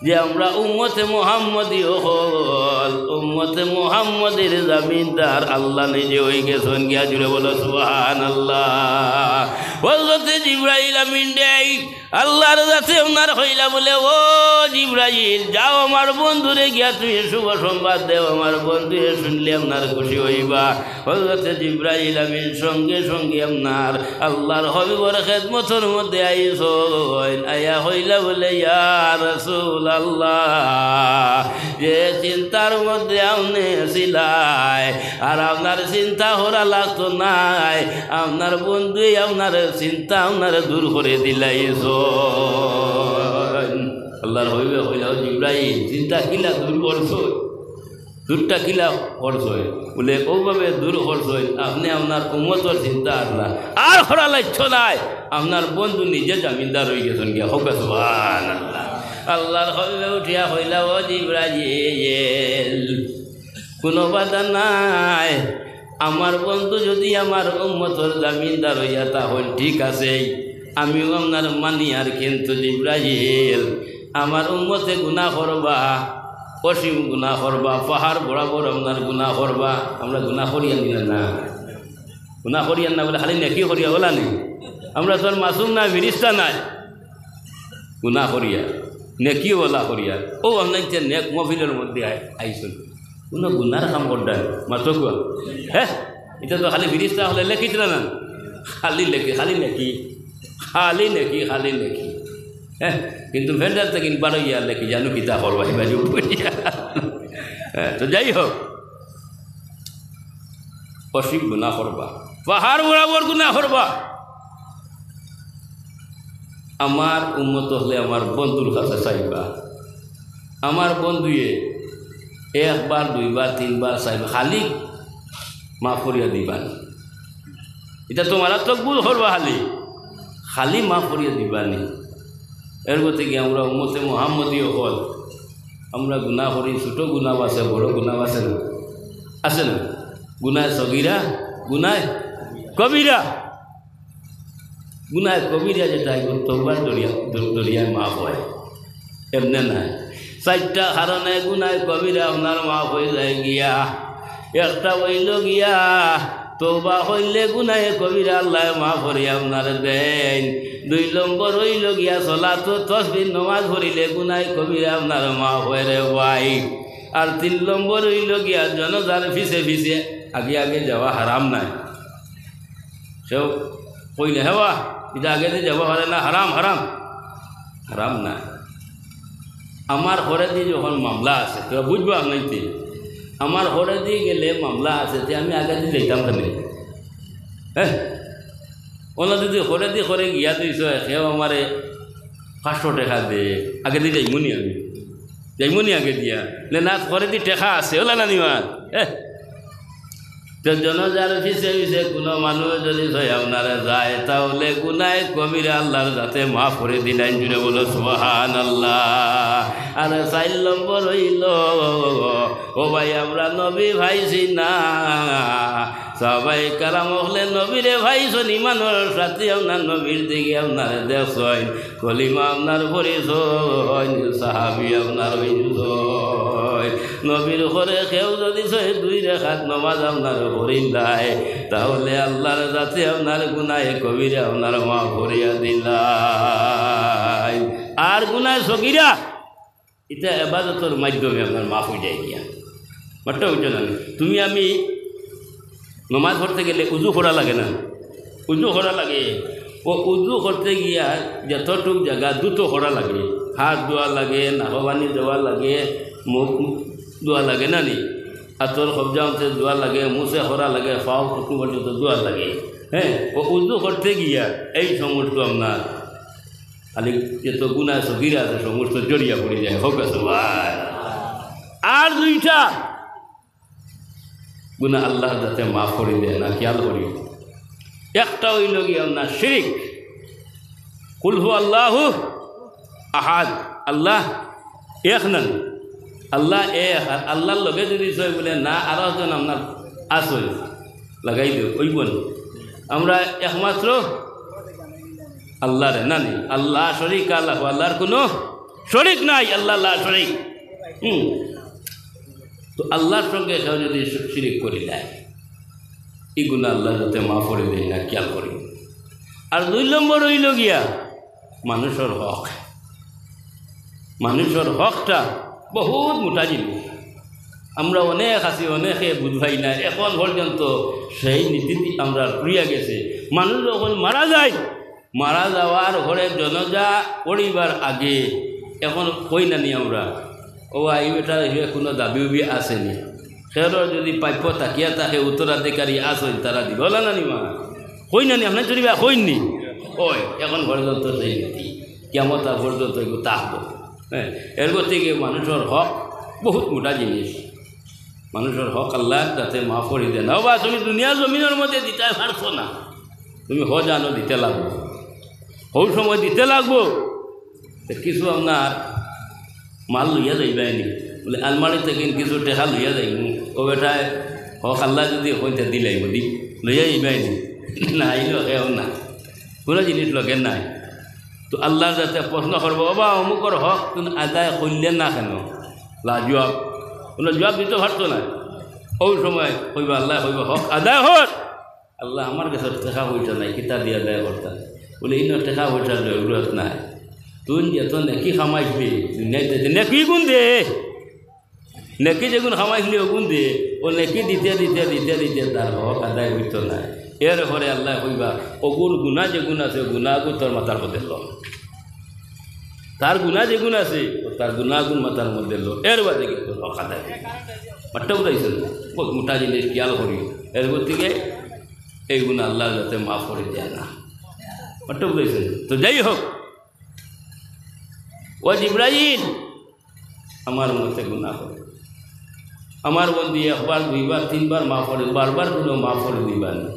যে আমরা উম্মতে মুহাম্মদী হল, উম্মতে মুহাম্মদের জামিনদার আল্লাহ নিজে হয়ে গেছেন গিয়া। জুড়ে বলো সুবহানাল্লাহ। হযরতে জিবরাইল আমিন দেই আল্লাহর কাছে ওনার হইলা বলে, ও জিবরাইল যাও আমার বন্ধুরে গিয়া তুমি শুভ সংবাদ দেও, আমার বন্ধু শুনলে আপনার খুশি হইবা। হযরতে জিবরাইল আমিন সঙ্গে সঙ্গে আপনার আল্লাহর হবিবর খেদমতের মধ্যে আইসন, আয়া হইলা বলে, ইয়া রাসূলুল্লাহ, যে চিন্তার মধ্যে আপনি ছিলাই আর আপনার চিন্তা করা লাগতো নাই, আপনার বন্ধু আপনার চিন্তা আপনার দূর করে দিলাইছ। আল্লাহর হইবে হইলা জিবরাইল চিন্তা কিলা দূর করছ, দূরটা কিলা করছ বলে ওভাবে দূর করছ, আপনি আপনার উম্মতের চিন্তা আসলা আর করা লাগছো নাই, আপনার বন্ধু নিজে জামিনদার হয়ে গেছেন গিয়া। হোক সুবহানাল্লাহ। আল্লাহর হইবে উঠিয়া হইলা, ও জিবরাইল কোনো বাধা নাই, আমার বন্ধু যদি আমার উম্মতের জামিনদার হইয়া তাহলে ঠিক আছে, আমিও আপনার মানি। আর কিন্তু জিবরাইল আমার উম্মতে গুনাহ করবা, অসীম গুনাহ করবা, পাহাড় বরাবর আপনার গুনাহ করবা। আমরা গুনাহ করিয়া নিলে না, গুনাহ করিয়া না বলে খালি নেকি করিয়া বলা নেই, আমরা তোর মাসুম নাই, ফিরিস্তা নাই, গুনাহ করিয়া নেকি বলা করিয়া। ও আপনার যে নেক মহফিলের মধ্যে আইসুন, কোনো গুনার কাম করতে মাত্র কুয়া। হ্যাঁ, এটা তো খালি ফিরিস্তা হলে লেখিছিল না, খালি লেখি, খালি নেকি, খালি নেকি, খালি নেকি। হ্যাঁ, কিন্তু ভেন্ডার থেকে বারো ইয়ার লেখি জানো কিতা করবা এবার। হ্যাঁ, তো যাই হোক, অসীম গুনাহ করবা, পাহাড় বরাবর গুনাহ করবা। আমার উম্মত হলে আমার বন্ধুর কাছে চাইবা, আমার বন্ধুয়ে 1 বার 2 বার 3 বার চাইবা, খালি মাফ করিয়া দিবা। এটা তোমার তো ভুল করবা, খালি খালি মাফ করিয়া দিবানি। এর থেকে আমরা উম্মতে মুহাম্মদী হল, আমরা গুনাহ করি, ছোটো গুনাহ আছে, বড় গুনাহ আছে না, আছে না? গুনাহ সগীরা, গুনাহ কবিরা। গুনায় কবিরা যেটা তওবার দরিয়ায় মাফ হয়, এমনি নাই। 4টা কারণে গুনায় কবিরা আপনার মাফ হয়ে যায় গিয়া। একটা হইল গিয়া তওবা হইলে গুনায় কবিরা আল্লাহ মাফ করিয়া আপনার দেন। 2 নম্বর হইল গিয়া সলাত তাসবিহ নামাজ পড়িলে গুনায় কবিরা আপনার মাফ হয় রে ভাই। আর 3 নম্বর হইল গিয়া জনজার পিছে আগে আগে যাওয়া হারাম নাই। সেও কইলে হেওয়া এটা আগে দিয়ে যাওয়া হারে না, হারাম হারাম হারাম না। আমার ঘরে দিয়ে যখন মামলা আছে তোরা বুঝবো আপনাইতে, আমার ঘরে দিয়ে গেলে মামলা আছে তে আমি আগে দিয়ে যাইতাম কেন? হ্যাঁ, ওনা যদি ঘরে দিয়ে ঘরে গিয়া দিয়েছ সেও আমারে 500 টাকা দে, আগে দিয়ে যাইমনি আমি যাইমনি আগে দিয়া না ঘরে দিয়ে টেকা আছে ওলা না নিমান। তো জনজার পিছে কোনো মানুষ যদি আপনারা যায় তাহলে গুনায় কবিরা আল্লাহর যাতে মাফ করে দিলেন। জুড়ে বলো সুবহানাল্লাহ। আর 4 নম্বর হইল ও ভাই আমরা নবী ভাইছি না, সবাই কারাম হলে নবীরে ভাইছেন, ইমানের সাথে আপনার নবীর দিকে আপনার দেখছেন, কলিমা আপনার পরিচয়, সাহাবি আপনার হইল নবীর ঘরে কেউ যদি 2 রাকাত নামাজ আপনার পড়িন দেয় তাহলে আল্লাহর যাতে আপনার গুনাহে কবিরা আপনার মাফ করিয়া দিলাই। আর গুনাহে সগীরা এটা ইবাদতের মাধ্যমে আপনার মাফ হয়ে যায় গিয়া। মাত্র বুঝছো না? তুমি আমি নামাজ পড়তে গেলে উজু করা লাগে না? উজু করা লাগে। ও উজু করতে গিয়া যতটুক জায়গা দুটো করা লাগে, হাত ধোয়া লাগে, নাকবানি দেওয়া লাগে, মুখ ধোয়া লাগে না নি, হাতর কবজাতে ধোয়া লাগে, মুছে করা লাগে, পাও টুকু পর্যন্ত ধোয়া লাগে। হ্যাঁ, ও উজু করতে গিয়া এই সমস্ত আপনার খালি যত গুনাহ সগীরা আছে সমস্ত জড়িয়া পড়ে যায়। হোক ভাই। আর 2টা গুনাহ আল্লাহ যাতে মাফ করে দেয় না, খেয়াল করি। একটা হইল গিয়ে আপনার শিরিক। কুল হু আল্লাহু আহাদ, আল্লাহ এক নন, আল্লাহ এক। আর আল্লাহর লগে যদি সই বলে না আরো একজন আপনার আসল লাগাই দেব ওই বল আমরা একমাত্র আল্লাহরে না নি, আল্লাহ শরিক আল্লাহ, আল্লাহর কোনো শরিক নাই, আল্লাহ আল্লাহ শরিক। তো আল্লাহর সঙ্গে কেউ যদি শিরিক করে দেয় এই গুনাহ আল্লাহ যাতে মাফ করে দেয় না, খেয়াল করি। আর 2 নম্বর হইল গিয়া মানুষের হক। মানুষের হকটা বহুত মোটা জিনিস। আমরা অনেক আছি, অনেকে বুঝাই না এখন পর্যন্ত সেই নীতি আমরা করিয়া গেছে। মানুষ যখন মারা যায়, মারা যাওয়ার ঘরে জনজা পড়িবার আগে এখন কই না নি আমরা ও এই বেটার কোনো দাবি উবি আসেনি, সেটার যদি প্রাপ্য থাকিয়া থাকে উত্তরাধিকারী আসেন তারা দিব না নি মা কই না নি আপনার চলিবা কইনি। ওই এখন পর্যন্ত সেই নীতি কেমন তার পর্যন্ত এগুলো তাহব। হ্যাঁ, এর থেকে মানুষের হক বহুত মোটা জিনিস। মানুষের হক আল্লাহ যাতে মাফ করে দেয় না। বা তুমি দুনিয়ার জমিনের মধ্যে দিতে পারছো না, তুমি জানো দিতে লাগবো, ওই সময় দিতে লাগবো। কিছু আপনার মাল লইয়া যাইবাইনি বলে আলমারি থেকে কিছু টেকা লইয়া যাইব, ও বেটায় হক আল্লাহ যদি হইতে দিলাইব দি লইয়া যাইবাইনি না, এই লোকেও না, কোনো জিনিস লোকে নাই। তো আল্লাহ যাতে প্রশ্ন করবো বাবা অমুকর হক তুমি আদায় করলেন না কেন, লাজবাব কোনো জবাব দিতে পারতো না। ওই সময় কইবা আল্লাহ কইব হক আদায় হোক, আল্লাহ আমার কাছে টেকা পয়সা নাই, কিতা দিয়ে আদায় করতাম বলে এই টেকা পয়সার জরুরত নাই। তুই যত নেকি খামাইছবি নেকি গুণ দে, নেকি যেগুন খামাইছলি ও গুণ দে, ও নেকি দিতে দিতে দিতে দিতে তার হক আদায় হইত না। এর ঘরে আল্লাহ কইবা অগুর গুণা যে গুণ আছে গুণাগুণ তোর মাথার মধ্যে লো, তার গুণা যে গুণ আছে তার গুণাগুণ মাথার মধ্যে লো, এর বাদে কিন্তু হক আদায় মাঠটা উঠাইছেন বহুত মোটা জিনিস খেয়াল করি। এর থেকে এই গুণ আল্লাহ যাতে মাফ করে দেয় না, মাঠটা উঠাইছেন। তো যাই হোক, ও জিব্রাইল আমার মতে গুনাহ করে, আমার বন্ধু 1 বার 2 বার 3 বার মাফ করে, বারবার কোনো মাফ করে দিবা না।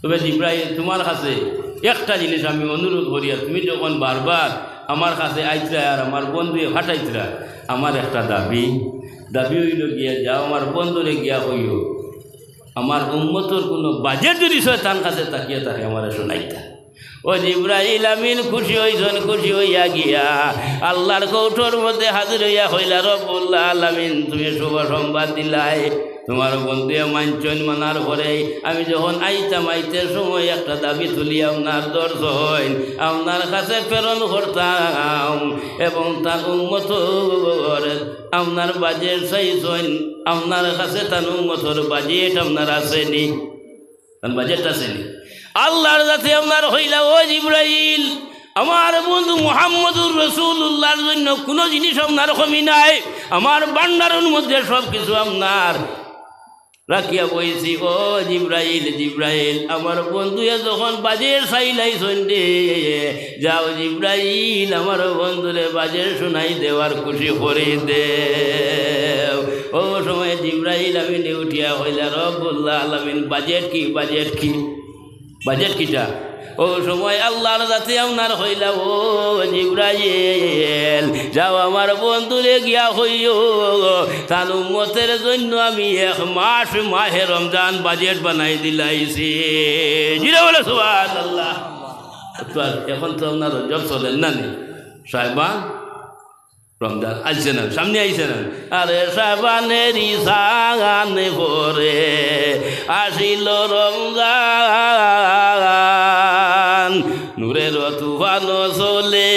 তবে জিব্রাইল তোমার কাছে একটা জিনিস আমি অনুরোধ করি, তুমি যখন বারবার আমার কাছে আইতরা আর আমার বন্ধু ফাটাইতরা, আমার একটা দাবি হইল গিয়া যাও আমার বন্ধুরে গিয়া হইও আমার উম্মতর কোনো বাজে যদি শয়তান কাছে তাকিয়ে থাকে আমার শোনাইতা, ও জিবরাইল আমিন খুশি হইছেন, খুশি হইয়া গিয়া আল্লাহর কৌঠর মধ্যে হাজির হইয়া হইলা, রব্বুল আলামিন তুমি শুভ সংবাদ দিলাই তোমার বন্ধুয়ে মানছেন, মানার পরে আমি যখন আইতে সময় একটা দাবি তুলি আপনার দর্শন আপনার কাছে প্রেরণ করতাম এবং তার উম্মত আপনার বাজেট চাইছেন, আপনার কাছে তার উম্মতর বাজেট আপনার আসেনি, তার বাজেট আসেনি আল্লাহর কাছে আপনার হইলা। ও জিবরাইল আমার বন্ধু মুহাম্মদুর রাসূলুল্লাহর জন্য কোনো জিনিস আপনার কমি নাই, আমার ভান্ডারের মধ্যে সব কিছু আপনার রাখিয়া বইছি। ও জিবরাইল জিবরাইল আমার বন্ধুয়ে যখন বাজের চাইলাইছেন দে যাও জিবরাইল আমার বন্ধুরে বাজের শোনাই দেওয়ার খুশি করে দে। ও সময় জিবরাইল আমি উঠিয়া হইলা, রব্বুল আলামিন বাজেট কি, বাজেট কি, বাজেট কিটা? ও সময় আল্লাহর কাছে আপনার হইলা, ও জিবরাইল যাও আমার বন্ধুরে গিয়া হইও তার উম্মতের জন্য আমি 1 মাস মাহে রমজান বাজেট বানাই দিলাইছি। জিরে বলে সুবহানাল্লাহ। তো এখন তো আপনার রজব চলেন না নি সাহেবান, রমজান আসছে না, সামনে আইছে না, আরে সাবানেরই সাগানে পরে আসিল রমজান, নূরের তুফান চলে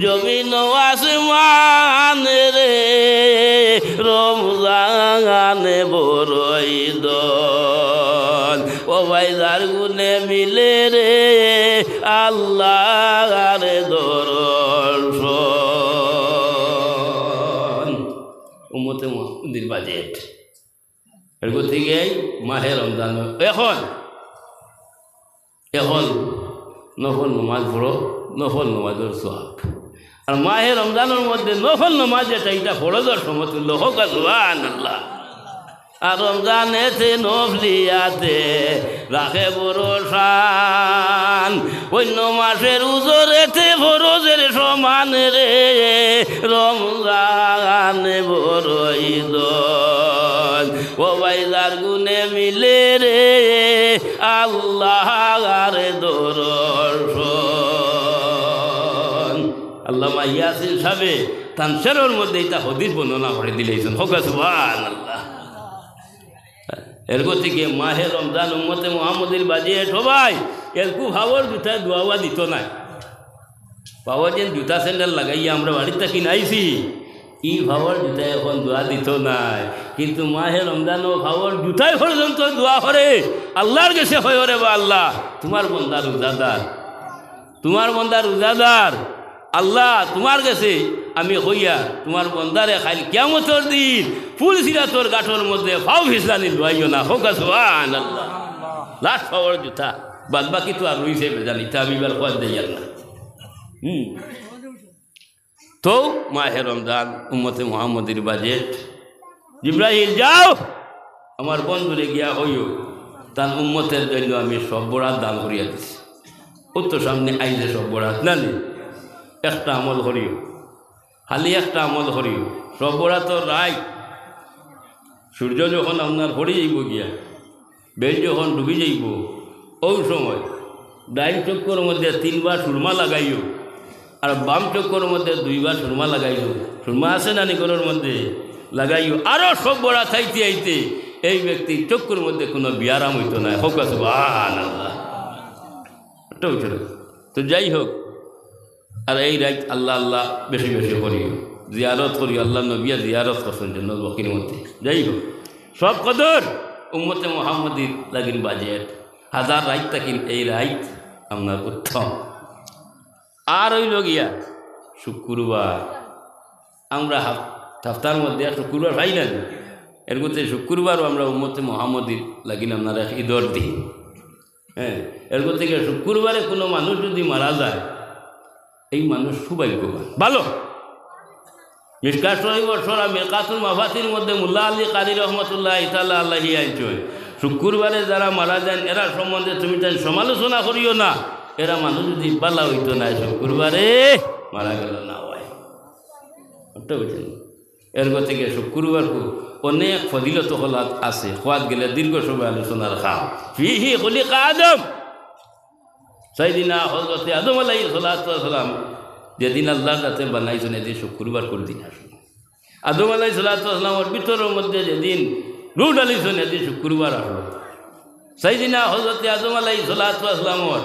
জমিন আসমান রে, রমজানে বড়ই দল ও ভাই যার গুনে মিলে রে আল্লাহর দর্শন। উম্মতে মুহাম্মদীর বাজেট এর থেকে মাহে রমজান। এখন নফল নমাজ পড়ো, নফল নমাজের সওয়াব। আর মাহে রমজানের মধ্যে নফল নমাজ যেটা এটা ফরজের সমতুল্য হোক, সুবহানাল্লাহ। আর রমজানেতে নফলিয়াতে রাখে বড় শান, অন্য মাসের উজরেতে ফরজের সমান রে, রমজানে বড়ই দল ও ভাই যার গুনে মিলে রে আল্লাহর দর্শন। আল্লামা ইয়াসিন সাহেবে তানসেরের মধ্যে এটা হাদিস বর্ণনা করে দিলেছেন, হোক সুবহানাল্লাহ। এর থেকে মাহে রমজান উম্মতে মুহাম্মদীর বাজেট সবাই এরকু ভাবর জুতায় দোয়াওয়া দিত না, পাওয়া যেন জুতা স্যান্ডেল লাগাইয়া আমরা বাড়িতে কিনে আইছি, ই ভাবর জুতায় এখন দোয়া দিত নাই। কিন্তু মাহে রমজানও ভাবর জুতায় পর্যন্ত দোয়া করে আল্লাহর কাছে হয় রে বা আল্লাহ তোমার বন্দা রোজাদার, তোমার বন্দা রোজাদার, আল্লাহ তোমার কাছে আমি হইয়া তোমার বন্দারে খাইল কিয়ামতের দিন ফুল সিরাতর গাঠর মধ্যে ফাও ফিসলানি লইও না, হোক সুবহানাল্লাহ। লাস্ট পাওয়ার জুতা, বাদ বাকি তো আর রইছে বেজানি, তা আমি বের কর দেই না। তো মাহে রমজান উম্মতে মুহাম্মদীর বাজেট। জিবরাইল যাও আমার বন্ধুরে গিয়া হইও তার উম্মতের জন্য আমি সব বরাত দান করিয়া দিছি। ও তো সামনে আইলে সব বরাত না নি, একটা আমল করিও, খালি একটা আমল করিও। সব বরাতর রায় সূর্য যখন আপনার পড়ে যাইব গিয়া, বেল যখন ডুবি যাইব, ওই সময় ডাইন চক্কর মধ্যে 3 বার সুরমা লাগাইও, আর বাম চক্কর মধ্যে 2 বার সুরমা লাগাইও। সুরমা আছে না নিকরের মধ্যে লাগাইও। আরও সব বরাত আইতে আইতে এই ব্যক্তির চক্কর মধ্যে কোনো বিয়ারাম হইতো না, হোক সুবহানাল্লাহ। তো যাই হোক, আর এই রাত আল্লাহ আল্লাহ বেশি বেশি করিও, জিয়ারত করি, আল্লাহ নবিয়া জিয়ারত করছেন জন্য বকির মধ্যে। যাই হোক, সব কদর উম্মতে মুহাম্মদীর লাগিন বাজেট, 1000 রাত থাকিন এই রাত আপনার উত্তম। আর হইল গিয়া শুক্রবার, আমরা সপ্তাহের মধ্যে শুক্রবার পাই না, এর মধ্যে শুক্রবারও আমরা উম্মতে মুহাম্মদীর লাগিন আপনারা ঈদর দিই। হ্যাঁ, এর থেকে শুক্রবারে কোনো মানুষ যদি মারা যায়, এই মানুষ সৌভাগ্যবান, ভালো। মিশকাত শরীফের সরা মিরকাতুল মাফাতির মধ্যে মোল্লা আলী কারি রহমতুল্লাহ তাআলা আলাইহি আইছেন, শুক্রবারে যারা মারা যান এরা সম্বন্ধে তুমি তাই সমালোচনা করিও না, এরা মানুষ যদি বালা হইতো না, শুক্রবারে মারা গেল না হয়। বুঝছেন? এর থেকে শুক্রবার অনেক ফজিলত হলাত আছে, খোয়াত গেলে দীর্ঘ সময় আলোচনার খাম। ফিহি খুলিকা আদম, সাইদিনা হযরতে আদম আলাইহিস সালাম যেদিন আল্লাহর যাতে বানাইছেন এদিন শুক্রবার করে দিন আসুন। আদম আলাইহিস সালামের ভিতরের মধ্যে যেদিন রূহ ডালিছেন এদিন শুক্রবার আসলো। সাইদিনা হযরতে আদম আলাইহিস সালামের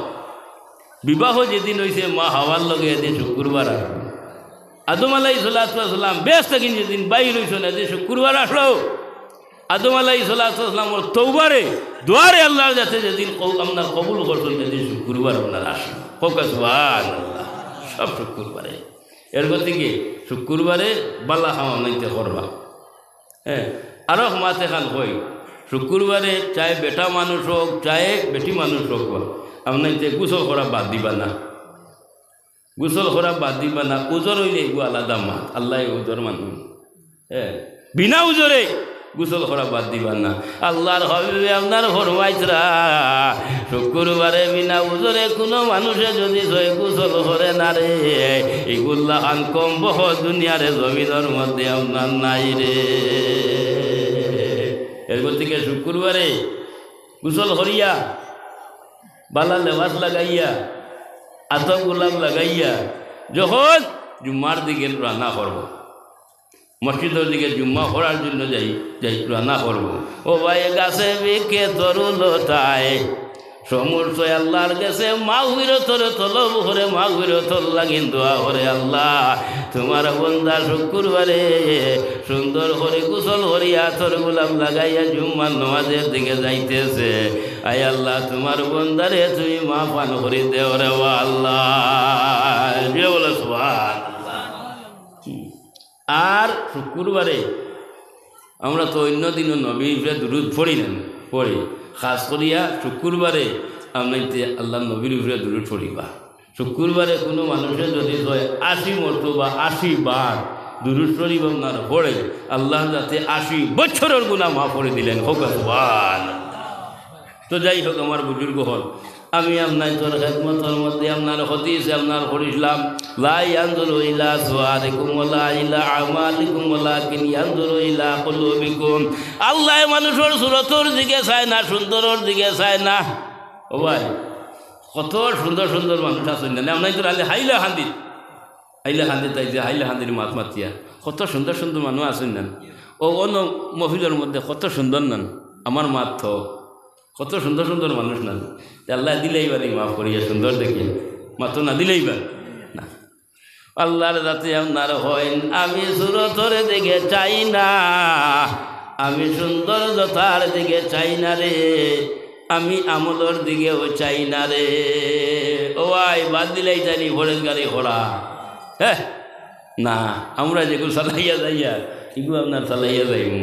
বিবাহ যেদিন হয়েছে মা হাওয়ার লগে এদিন শুক্রবার আসলো। আদম আলাইহিস সালাম বেশ থাকেন যেদিন বাইর হয়েছেন এদিন শুক্রবার আসলো। আদম আলাইহিস সালামের তওবারে দুয়ারে আল্লাহর যাতে যেদিন আপনার কবুল করছেন সেদিন শুক্রবার আপনার আসেন। সুবহানাল্লাহ, সব শুক্রবারে। এর থেকে শুক্রবারে বালা খাওয়া নাইতে করবা। হ্যাঁ, আরও মাতে খান কই শুক্রবারে চাই বেটা মানুষ হোক চাই বেটি মানুষ হোক আপনাইতে গোসল করা বাদ দিবা না, গোসল করা বাদ দিবা না। উজর হইলে এগুলো আলাদা মাত, আল্লাহ উজর মানুষ। হ্যাঁ, বিনা উজরে গোসল করা বাদ দিবার না। আল্লাহর হাবিবে আপনার ফরমাইতরা শুক্রবারে বিনা উজরে কোনো মানুষে যদি গোসল করে না রে এগুলা আন কম বহ দুনিয়ারে জমিনের মধ্যে আপনার নাই রে। এরপর থেকে শুক্রবারে গোসল করিয়া বালা লেবাস লাগাইয়া আতর গোলাপ লাগাইয়া যখন জুম্মার দিকে রান্না করব, মসজিদের দিকে জুম্মা করার জন্য যাই রান্না করবো। ও ভাই গাছে বিকে তরুলতায় সমর্থ আল্লাহর গেছে মাগফির তোরে তলব করে মাগফির তোল্লা কিন্তু করে আল্লাহ তোমার বন্দা শুক্রবারে সুন্দর করে গোসল করিয়া তোর গোলাপ লাগাইয়া জুম্মার নামাজের দিকে যাইতেছে। আয় আল্লাহ তোমার বন্দারে তুমি মা পান করে দেও রে আল্লাহ। বলে সুবহানাল্লাহ। আর শুক্রবারে আমরা তো অন্য দিনও নবীর দুরূদ পড়ি না, পড়ি খাস করিয়া শুক্রবারে আমরা আল্লাহ নবীর উপরে দুরূদ পড়িবা। শুক্রবারে কোনো মানুষের যদি 80 মর্তবা 80 বার দুরূদ শরীফ আপনার পড়ে আল্লাহ যাতে 80 বছরের গুনাহ মাফ করে দিলেন। হোক সুবহানাল্লাহ। তো যাই হোক আমার বুজুর্গ হল, আমি আপনার তোর খেদমতের মধ্যে আপনার হদিস আপনার পড়িলাম লা ইয়ানজুরু ইলা সুওয়ারিকুম ওয়ালা ইলা আমালিকুম ওয়ালাকিন ইয়ানজুরু ইলা কুলুবিকুম। আল্লাহ মানুষের সুরতর দিকে চায় না, সুন্দরের দিকে চায় না। ও ভাই কত সুন্দর সুন্দর মানুষ আছেন না, আপনার তোর হাইলা হান্দি তাই যে হাইলা হান্দির মাত মাতিয়া কত সুন্দর সুন্দর মানুষ আছেন না। ও অন্য মহিলার মধ্যে কত সুন্দর নান আমার মাত কত সুন্দর সুন্দর মানুষ না। আল্লাহ দিলেই বানি মাফ করিয়া সুন্দর দেখি মাত্র না দিলেই বা না। আল্লাহর যাতে আপনার হয় আমি সুরতর দিকে চাই না, আমি সুন্দর যথার দিকে চাই না রে, আমি আমলর দিকেও চাই না রে। ও আই বাদ দিলেই জানি ভোরের গাড়ি ঘোড়া। হ্যাঁ না, আমরা যেগুলো চালাইয়া যাইয়া এগুলো আপনার চালাইয়া যাইব,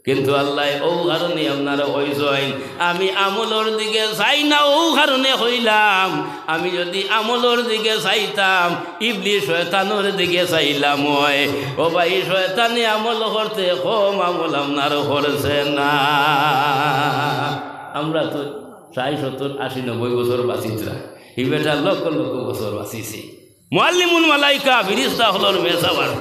কিন্তু আল্লাহ ও কারণে আপনারা হইছেন আমি আমলর দিকে চাই না। ও কারণে হইলাম আমি যদি আমলর দিকে চাইতাম ইবলিস শয়তানের দিকে চাইলাম হয়। ও ভাই শয়তানি আমল করতে কম আমল আপনার করছে না। আমরা তো 60, 70, 80, 90 বছর বাঁচিতরা, এই বেটা লক্ষ লক্ষ বছর বাঁচিছি। মুআল্লিমুল মালাইকা ফেরেশতা হলর মেসাবার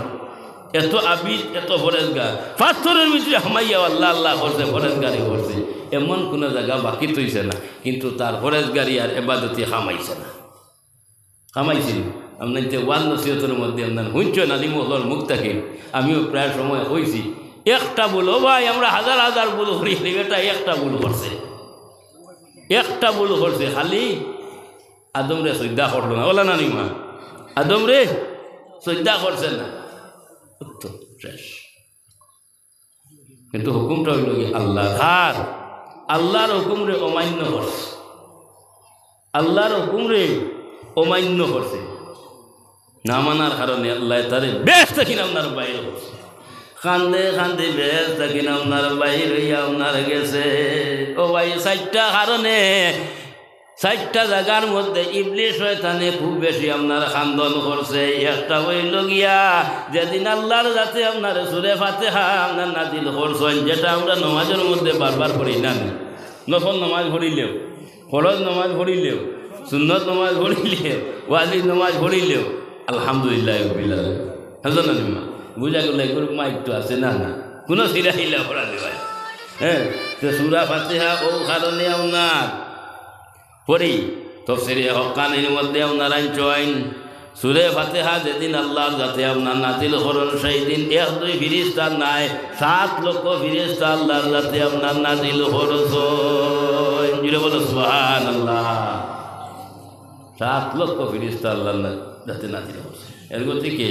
এত আবিদ এত ফরেজগার পাথরের ভিতরে হামাইয়া আল্লাহ আল্লাহ করছে, ফরেজগারি করছে, এমন কোনো জায়গা বাকি তৈছে না। কিন্তু তার ফরেজগারি আর এবাদতি খামাইছে না, খামাইছিল। আপনার যে ওয়াল নসিহতের মধ্যে আপনার হুঁচন আলিমুল্লাহর মুখ থাকে আমিও প্রায় সময় হয়েছি একটা ভুল। ও ভাই আমরা হাজার হাজার ভুল করি, এটা একটা ভুল করছে, একটা ভুল করছে, খালি আদম রে শ্রদ্ধা করলো না। বলা না নিমা আদম রে শ্রদ্ধা করছে না, শেষ। কিন্তু হুকুমটা হইল কি আল্লাহ খার, আল্লাহর হুকুম রে অমান্য করছে, আল্লাহর হুকুম রে অমান্য করছে। না মানার কারণে আল্লাহ তারে বেশ থাকি না আপনার বাইরে করছে, কান্দে কান্দে বেশ থাকি না আপনার বাইরে হইয়া আপনার গেছে। ও ভাই 4টা কারণে 4টা জায়গার মধ্যে ইবলিস শয়তানে খুব বেশি আপনার খান্দন করছে। একটা হইল গিয়া যেদিন আল্লাহর যাতে আপনার সূরা ফাতিহা আপনার নাজিল করছেন, যেটা আমরা নামাজের মধ্যে বারবার পড়ি না, নফল নামাজ পড়িলেও, ফরজ নামাজ পড়িলেও, সুন্নত নামাজ পড়িলেও, ওয়াজিব নামাজ পড়িলেও আলহামদুলিল্লাহ রাব্বিল আলামিন। হাজার না বুঝা গেল এগুলো মাইক আছে না, না কোনো সিরা হিলা করা দেওয়ায়। হ্যাঁ, তো সূরা ফাতিহা ও কারণে আপনার পড়ি তফসিরে হক্কানির মধ্যে আপনারা চয়েন সূরা ফাতিহা যেদিন আল্লাহর যাতে আপনার নাজিল করুন সেই দিন 1-2 ফেরেশতা নাই 7 লক্ষ ফেরেশতা আল্লাহর যাতে আপনার নাজিল করছেন জুড়ে বলো সুবহানাল্লাহ 7 লক্ষ ফেরেশতা আল্লাহর যাতে নাজিল করছে এর গতিকে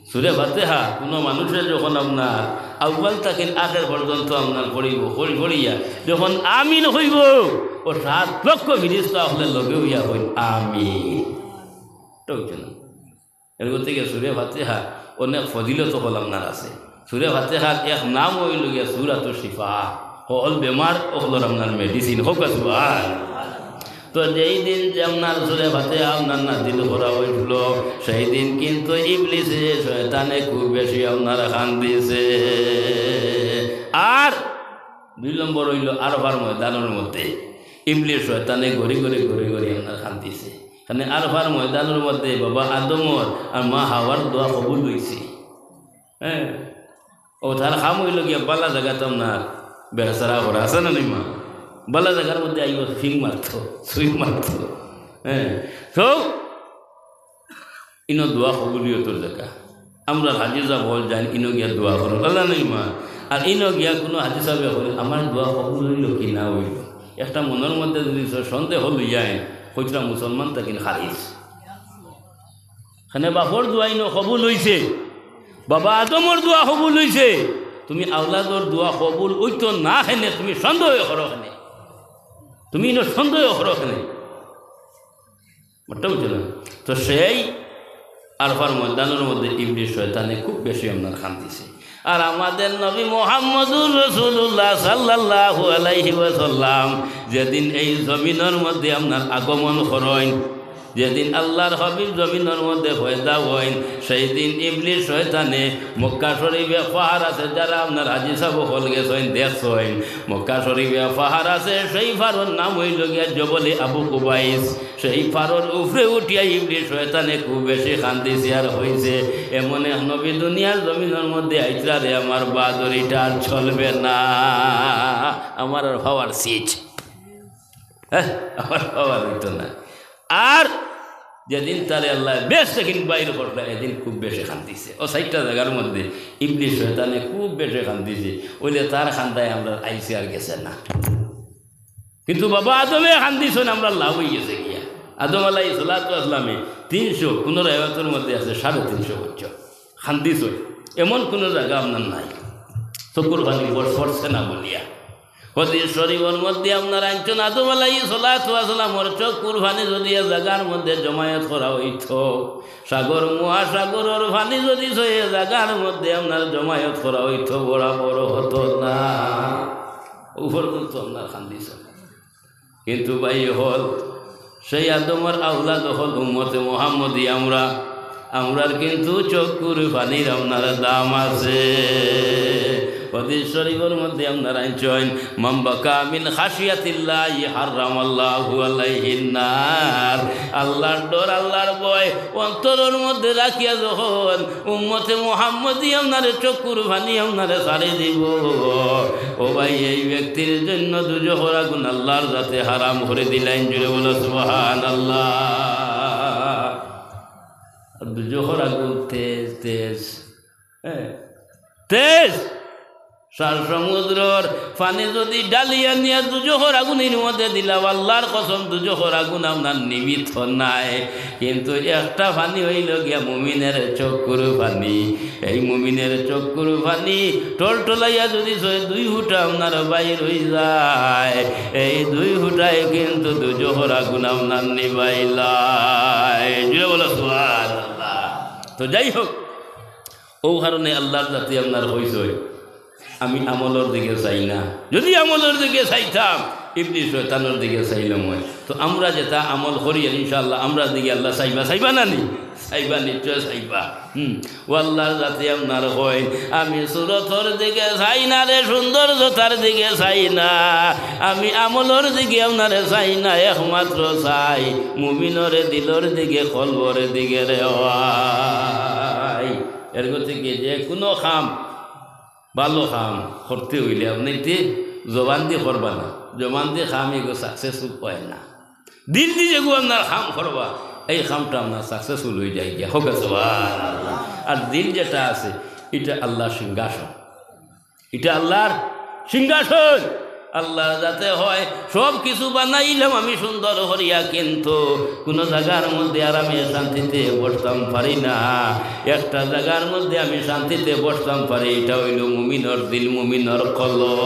সূরা ফাতিহা কোনো মানুষের যখন আপনার আউয়াল থেকে আখের পর্যন্ত আপনার পড়িয়া যখন আমিন হইব ও 7 লক্ষ ফেরেশতা আপনার লগে হইয়া হইল আমিন টইছে না এর গতিকে সূরা ফাতিহা অনেক ফজিলত হল আপনার আছে সূরা ফাতিহার এক নাম হইল গিয়া সূরাতুশ শিফা হল বেমার ওগুলোর আপনার মেডিসিন হোক সুবহানাল্লাহ তো যেই দিন যে আপনার সূরা ফাতিহা আপনার নাজিল করা হইল সেই দিন কিন্তু ইবলিসে শয়তানে খুব বেশি আপনার কান্দিছে আর 2 নম্বর হইল আরফার ময়দানের মধ্যে ইবলিস শয়তানে ঘড়ি আপনার কান্দিছে কারণ আরফার ময়দানের মধ্যে বাবা আদমর আর মা হাওয়ার দোয়া কবুল হয়েছে হ্যাঁ ও তার খাম হইল গিয়া বালা জায়গাতে আপনার বেড়াচারা করা আছে না নি মা বালা জায়গার মধ্যে আইব ফিং মারতো সুই মারতো হ্যাঁ তো ইনো দোয়া কবুলিও তোর জায়গা আমরা হাজিজা বল যাই ইনো গিয়া দোয়া করো আল্লাহ নেই মা আর ইনো গিয়া কোনো হাজিজা বলে আমার দোয়া কবুল হইল কি না হইল একটা মনের মধ্যে যদি সন্দেহ হল যায় কইরা মুসলমান তাকিন খারিজ খানে বাপর দোয়া ইনো কবুল হইছে বাবা আদমর দোয়া কবুল হইছে তুমি আওলাদর দোয়া কবুল হইতো না হেনে তুমি সন্দেহ করো হেনে তুমি ইনো সন্দেহ করো হেনে বুঝতে বুঝছো না তো সেই আরফার ময়দানের মধ্যে ইবলিস শয়তানে খুব বেশি আপনার কান্দিছে আর আমাদের নবী মুহাম্মদুর রাসূলুল্লাহ সাল্লাল্লাহু আলাইহি ওয়াসাল্লাম যেদিন এই জমিনের মধ্যে আপনার আগমন করেন যেদিন আল্লাহর হাবিব জমিনের মধ্যে পয়দা হইন সেই দিন ইবলিস শয়তানে মক্কা শরীফে পাহাড় আছে যারা আপনার হাজি সাহেব হল গেছেন দেখছেন মক্কা শরীফে পাহাড় আছে সেই পাহাড়ের নাম হইল গিয়া জবলে আবু কুবাইস সেই পাহাড়ের উপরে উঠিয়া ইবলিস শয়তানে খুব বেশি কান্দিছে আর হয়েছে এমন এক নবী দুনিয়ার জমিনের মধ্যে আইতরা রে আমার বাদরিটা আর চলবে না আমার আর হওয়ার সিট হ্যাঁ আমার হওয়ার হইতো না আর যেদিন তারে আল্লাহ বেশ সেদিন বাইরে করলো এদিন খুব বেশি কান্দিছে ও 6টা জায়গার মধ্যে ইবলিস শয়তানে খুব বেশি কান্দিছে ওইলে তার খান্দায় আমরা আইসি আর গেছে না কিন্তু বাবা আদমে কান্দিছেন আমরা লাভ হয়ে গেছে গিয়া আদম আলাইহিস সালাতু আসলামে 300 কোনো রেওয়াতের মধ্যে আছে 350 বছর কান্দিছ এমন কোনো জায়গা আপনার নাই চকুর পানি পড়ছে না বলিয়া হদিস শরীফের মধ্যে আপনার আনছেন আদম আলাইহিস সালাতু আসসালামের চকুর পানি যদি জায়গার মধ্যে জমায়েত করা হইত সাগর মহাসাগরের পানি যদি সেই জায়গার মধ্যে আপনার জমায়েত করা হইত বরাবর হতো না উপর তো আপনার কান্দিছ কিন্তু ভাই হল সেই আদমের আওলাদ হল উম্মতে মুহাম্মদী আমরার কিন্তু চকুর পানির আপনার দাম আছে হাদিস শরীফের মধ্যে আপনারা আনছেন মান বাকা মিন খাশিয়াতিল্লাহি হারামাল্লাহু আলাইহিন নার আল্লাহর ডর আল্লাহর ভয় অন্তরের মধ্যে রাখিয়া যখন উম্মতে মুহাম্মদী আপনার চকুর পানি আপনারে ছাড়ে দিব ও ভাই এই ব্যক্তির জন্য দুজোহর আগুন আল্লাহর যাতে হারাম করে দিলেন জুড়ে বলো সুবহানাল্লাহ দুজোহর আগুন তেজ তেজ হ্যাঁ তেজ সার সমুদ্রর পানি যদি ডালিয়া নিয়ে দুজোহর আগুনের মধ্যে দিলাম আল্লাহর কসম দুজোহর আগুন আপনার নিমিত্ত নাই কিন্তু একটা পানি হইল গিয়া মুমিনের চক্ষুর পানি এই মুমিনের চক্ষুর পানি টলটলাইয়া যদি 2 ফুটা আপনার বাইর হয়ে যায় এই 2 ফুটায় কিন্তু দুজোহর আগুন আপনার নিবাইলাই জুড়ে বলো সুবহানাল্লাহ তো যাই হোক ও কারণে আল্লাহর জাতি আপনার হইছে আমি আমলের দিকে চাই না যদি আমলের দিকে চাইতাম ইবলিস শয়তানের দিকে চাইলাম হয় তো আমরা যেটা আমল করি ইনশাআল্লাহ আমরা দিকে আল্লাহ চাইবা না নি চাইবা নিশ্চয় চাইবা ও আল্লাহর জাতি আপনার হয় আমি সুরতর দিকে চাই না রে সৌন্দর্যতার দিকে চাই না আমি আমলের দিকে আপনারে চাই না একমাত্র চাই মুমিনরে দিলর দিকে কলবরের দিকে রে এর গতিকে যে কোনো খাম ভালো খাম করতে হইলে আপনি জবান দিয়ে করবা না জবান দিয়ে খাম এগো সাকসেসফুল হয় না দিল দিয়ে যেগুলো আপনার খাম করবা এই খামটা আপনার সাকসেসফুল হয়ে যায় গিয়া হোক। আর দিল যেটা আছে এটা আল্লাহর সিংহাসন, এটা আল্লাহর সিংহাসন। আল্লাহ যাতে হয় সব কিছু বানাইলাম আমি সুন্দর হরিয়া, কিন্তু কোনো জায়গার মধ্যে আর আমি শান্তিতে বসতাম পারি না। একটা জায়গার মধ্যে আমি শান্তিতে বসতাম পারি, এটা হইল মুমিনর দিল, মুমিনর কলব।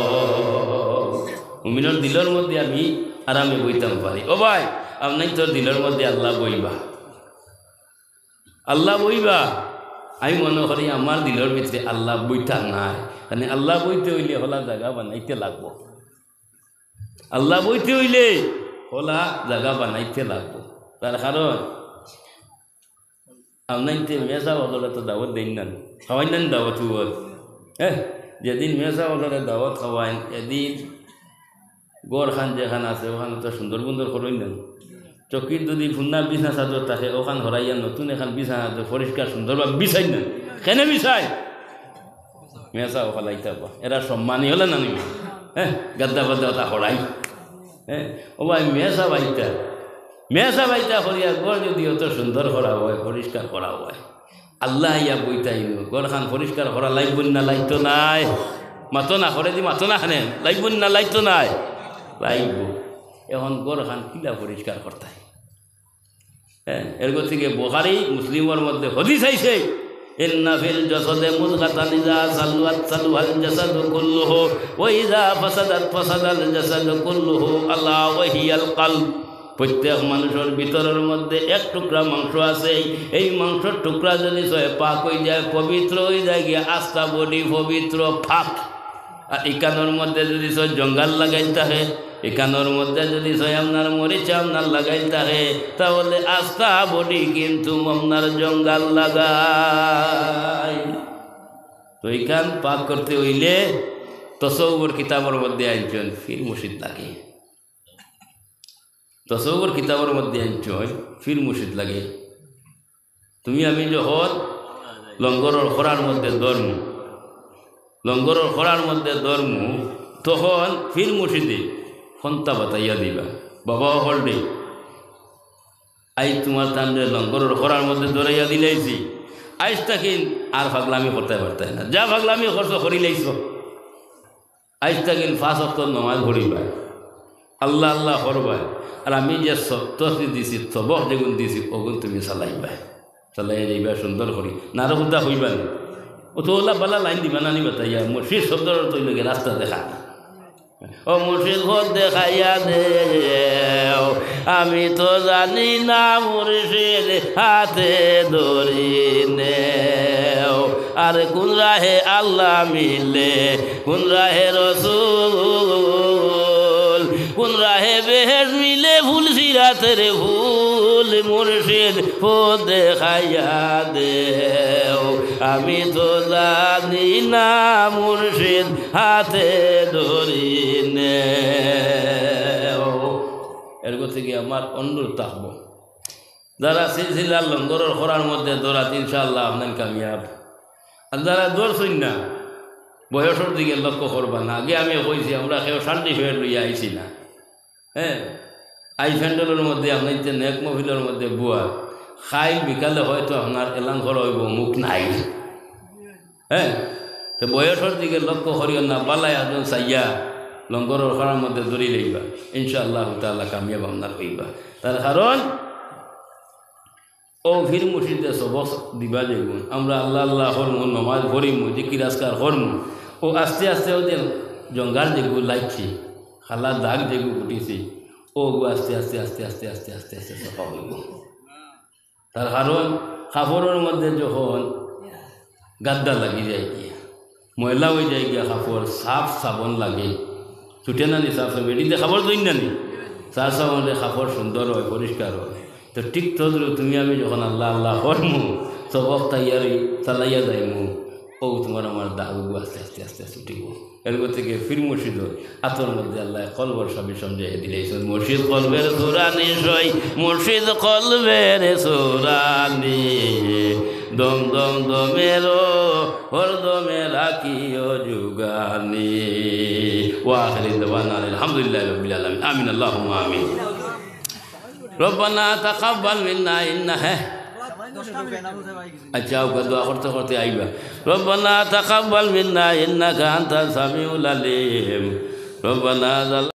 মুমিনর দিলের মধ্যে আমি আরামে বইতাম পারি। ও ভাই, আপনি তোর দিলের মধ্যে আল্লাহ বইবা, আল্লাহ বইবা। আমি মনে করি আমার দিলের ভিতরে আল্লাহ বইটা নাই, মানে আল্লাহ বইতে হইলে হলা জায়গা বানাইতে লাগবো, আল্লাহ বইতে হইলে হলা জায়গা বানাইতে লাগবো। তার কারণ আপনাইতে মেসা বদলে তো দাওয়াত দিন না, খাওয়াই নেন দাওয়াত। হ্যাঁ, যেদিন মেসা বদলে দাওয়াত খাওয়াইন, এদিন গড় খান যেখান আছে ওখানে তো সুন্দর সুন্দর করই নেন। চকির যদি ফুন্না বিছনা চাদর থাকে ওখান হরাইয়া নতুন এখন বিছানা পরিষ্কার সুন্দরভাবে বিছাই নেন। কেন বিছাই? মেসা ওখালাই থাকবা, এরা সম্মানী হলে না নিবে। হ্যাঁ, গাদ্দা বাদ্দা ওটা হরাই। হ্যাঁ, ও ভাই মেসা বাইতা করিয়া গড় যদি অত সুন্দর করা হয়, পরিষ্কার করা হয়, আল্লাহ ইয়া বইতাই গড় খান পরিষ্কার করা লাগব না, লাইতো নাই। মাতো না করে দি মাতো না খানে লাগব না, লাইতো নাই, লাগব। এখন গড় খান কিলা পরিষ্কার করতে। হ্যাঁ, এর থেকে বুখারী মুসলিমের মধ্যে হদিস আইছে, ইন্না ফিল জাসাদে মুদগাতান ইযা সাল্লাত সাল্লাল জাসাদু কুল্লুহু ওয়া ইযা ফাসাদাত ফাসাদাল জাসাদু কুল্লুহু আলা ওয়া হিয়াল কলব। প্রত্যেক মানুষের ভিতরের মধ্যে এক টুকরা মাংস আছে, এই মাংসের টুকরা যদি পাক হয়ে যায়, পবিত্র হয়ে যায় গিয়া আস্থা বডি পবিত্র ফাঁক। আর এখানোর মধ্যে যদি জঙ্গাল লাগাই থাকে, এখানোর মধ্যে যদি আপনার মরিচা আপনার লাগাই থাকে, তাহলে আস্থা বডি কিন্তু আপনার জঙ্গাল লাগাই। তো এইখান পাক করতে হইলে তসৌর কিতাবের মধ্যে আনছেন ফির মুর্শিদ লাগে, তসৌর কিতাবের মধ্যে আনছেন ফির মুর্শিদ লাগে। তুমি আমি যখন লঙ্গরের খরার মধ্যে ধর্ম, লঙ্গরের খরার মধ্যে ধর্ম, তখন ফির মুর্শিদে ফন্তা বাতাইয়া দিবা, বাবা হলডে আই তোমার তান্ডে লঙ্গরের খরার মধ্যে ধরাইয়া দিলাইছি, আইস তাকিন আর ফাগলামি করতে পারতাই না, যা ফাগলামি খরচ করি লাইছ। আইস তাকিন 5 ওয়াক্ত নামাজ পড়িবা, আল্লাহ আল্লাহ করবা, আর আমি যে তসবি দিছি তবক যেগুন দিছি ওগুন তুমি চালাইবা, চালাইয়া যাইবা সুন্দর করি, নারকুদা হইবা না। ও তো ওলা বালা লাইন দিবা না নিবা তাইয়া মুর্শিদ শব্দর তৈলকে রাস্তা দেখা, ও মুর্শিদ ঘর দেখাইয়া দে, আমি তো জানি না মুর্শিদ হাতে ধরি নে, আর কোন রাহে আল্লাহ মিলে, কোন রাহে রসুল, কোন রাহে বেহেশ মিলে, ফুল সিরাতের ফুল মুর্শিদ পথ দেখাইয়া দে, আমি তো জানি না মুর্শিদ হাতে ধরি নে। এর থেকে আমার অনুরোধ থাকবো, যারা সিলসিলার লঙ্গরের খরার মধ্যে দৌড়াত ইনশাআল্লাহ আপনার কামিয়াব। আর যারা দৌড়ছই না বয়সের দিকে লক্ষ্য করবা না। আগে আমি কইছি আমরা কেউ সার্টিফিকেট লইয়া আইছি না। হ্যাঁ, আই ফ্যান্ডলের মধ্যে আপনার যে নেক মহিলার মধ্যে বুয়া খাই বিকালে হয়তো আপনার এলান করা হইব, মুখ নাই। হ্যাঁ, তো বয়সের দিকে লক্ষ্য করিও না, বালাই একজন চাইয়া লঙ্গরের খরার মধ্যে দৌড়ি লইবা, ইনশাআল্লাহ তাআলা কামিয়াব আপনার হইবা। তার কারণ ও ফির মুর্শিদে সবক দিবা যেগুন আমরা আল্লাহ আল্লাহ হরমু, নমাজ ভরিমু, জিকির আজকার হরমু, ও আস্তে আস্তে ওদের জঙ্গাল যেগুলো লাগছে, খালা দাগ যেগুলো উঠিছে, ও আস্তে আস্তে আস্তে আস্তে আস্তে আস্তে আস্তে সফা হইব। তার কারণ কাপড়ের মধ্যে যখন গাদ্দা লাগি যায় গিয়া, ময়লা হয়ে যায় গিয়া, কাপড় সাফ সাবন লাগে, ছুটে না নি সাফ সাবন, এটিতে খাবার দই না নি, সাফ সাবনে কাপড় সুন্দর হয়, পরিষ্কার হয়। তো ঠিক তদ্রুপ তুমি আমি যখন আল্লাহ আল্লাহ হরমু, সবক তাইয়ারি চালাইয়া যাইমু, ও তোমার আমার দাগু আস্তে আস্তে আস্তে আস্তে উঠিব। এর থেকে ফির মুর্শিদ আতর মধ্যে আল্লাহ কলবর সবই সমঝাই দিলেছেন, মুর্শিদ কলবের সুরানি সই, মুর্শিদ কলবের সুরানি, দম দম দমেরো হরদমে রাখিও যুগানি। ওয়া আখিরি দাওয়ানা আলহামদুলিল্লাহি রাব্বিল আলামিন, আমিন, আল্লাহুম্মা আমিন। রব্বানা তাকাব্বাল মিন্না ইন্না হ্যাঁ আচ্ছা ওকে দোয়া করতে করতে আইবা রব্বানা তাকাব্বাল মিন্না ইন্নাকা আনতাস সামিউল আলিম রব্বানা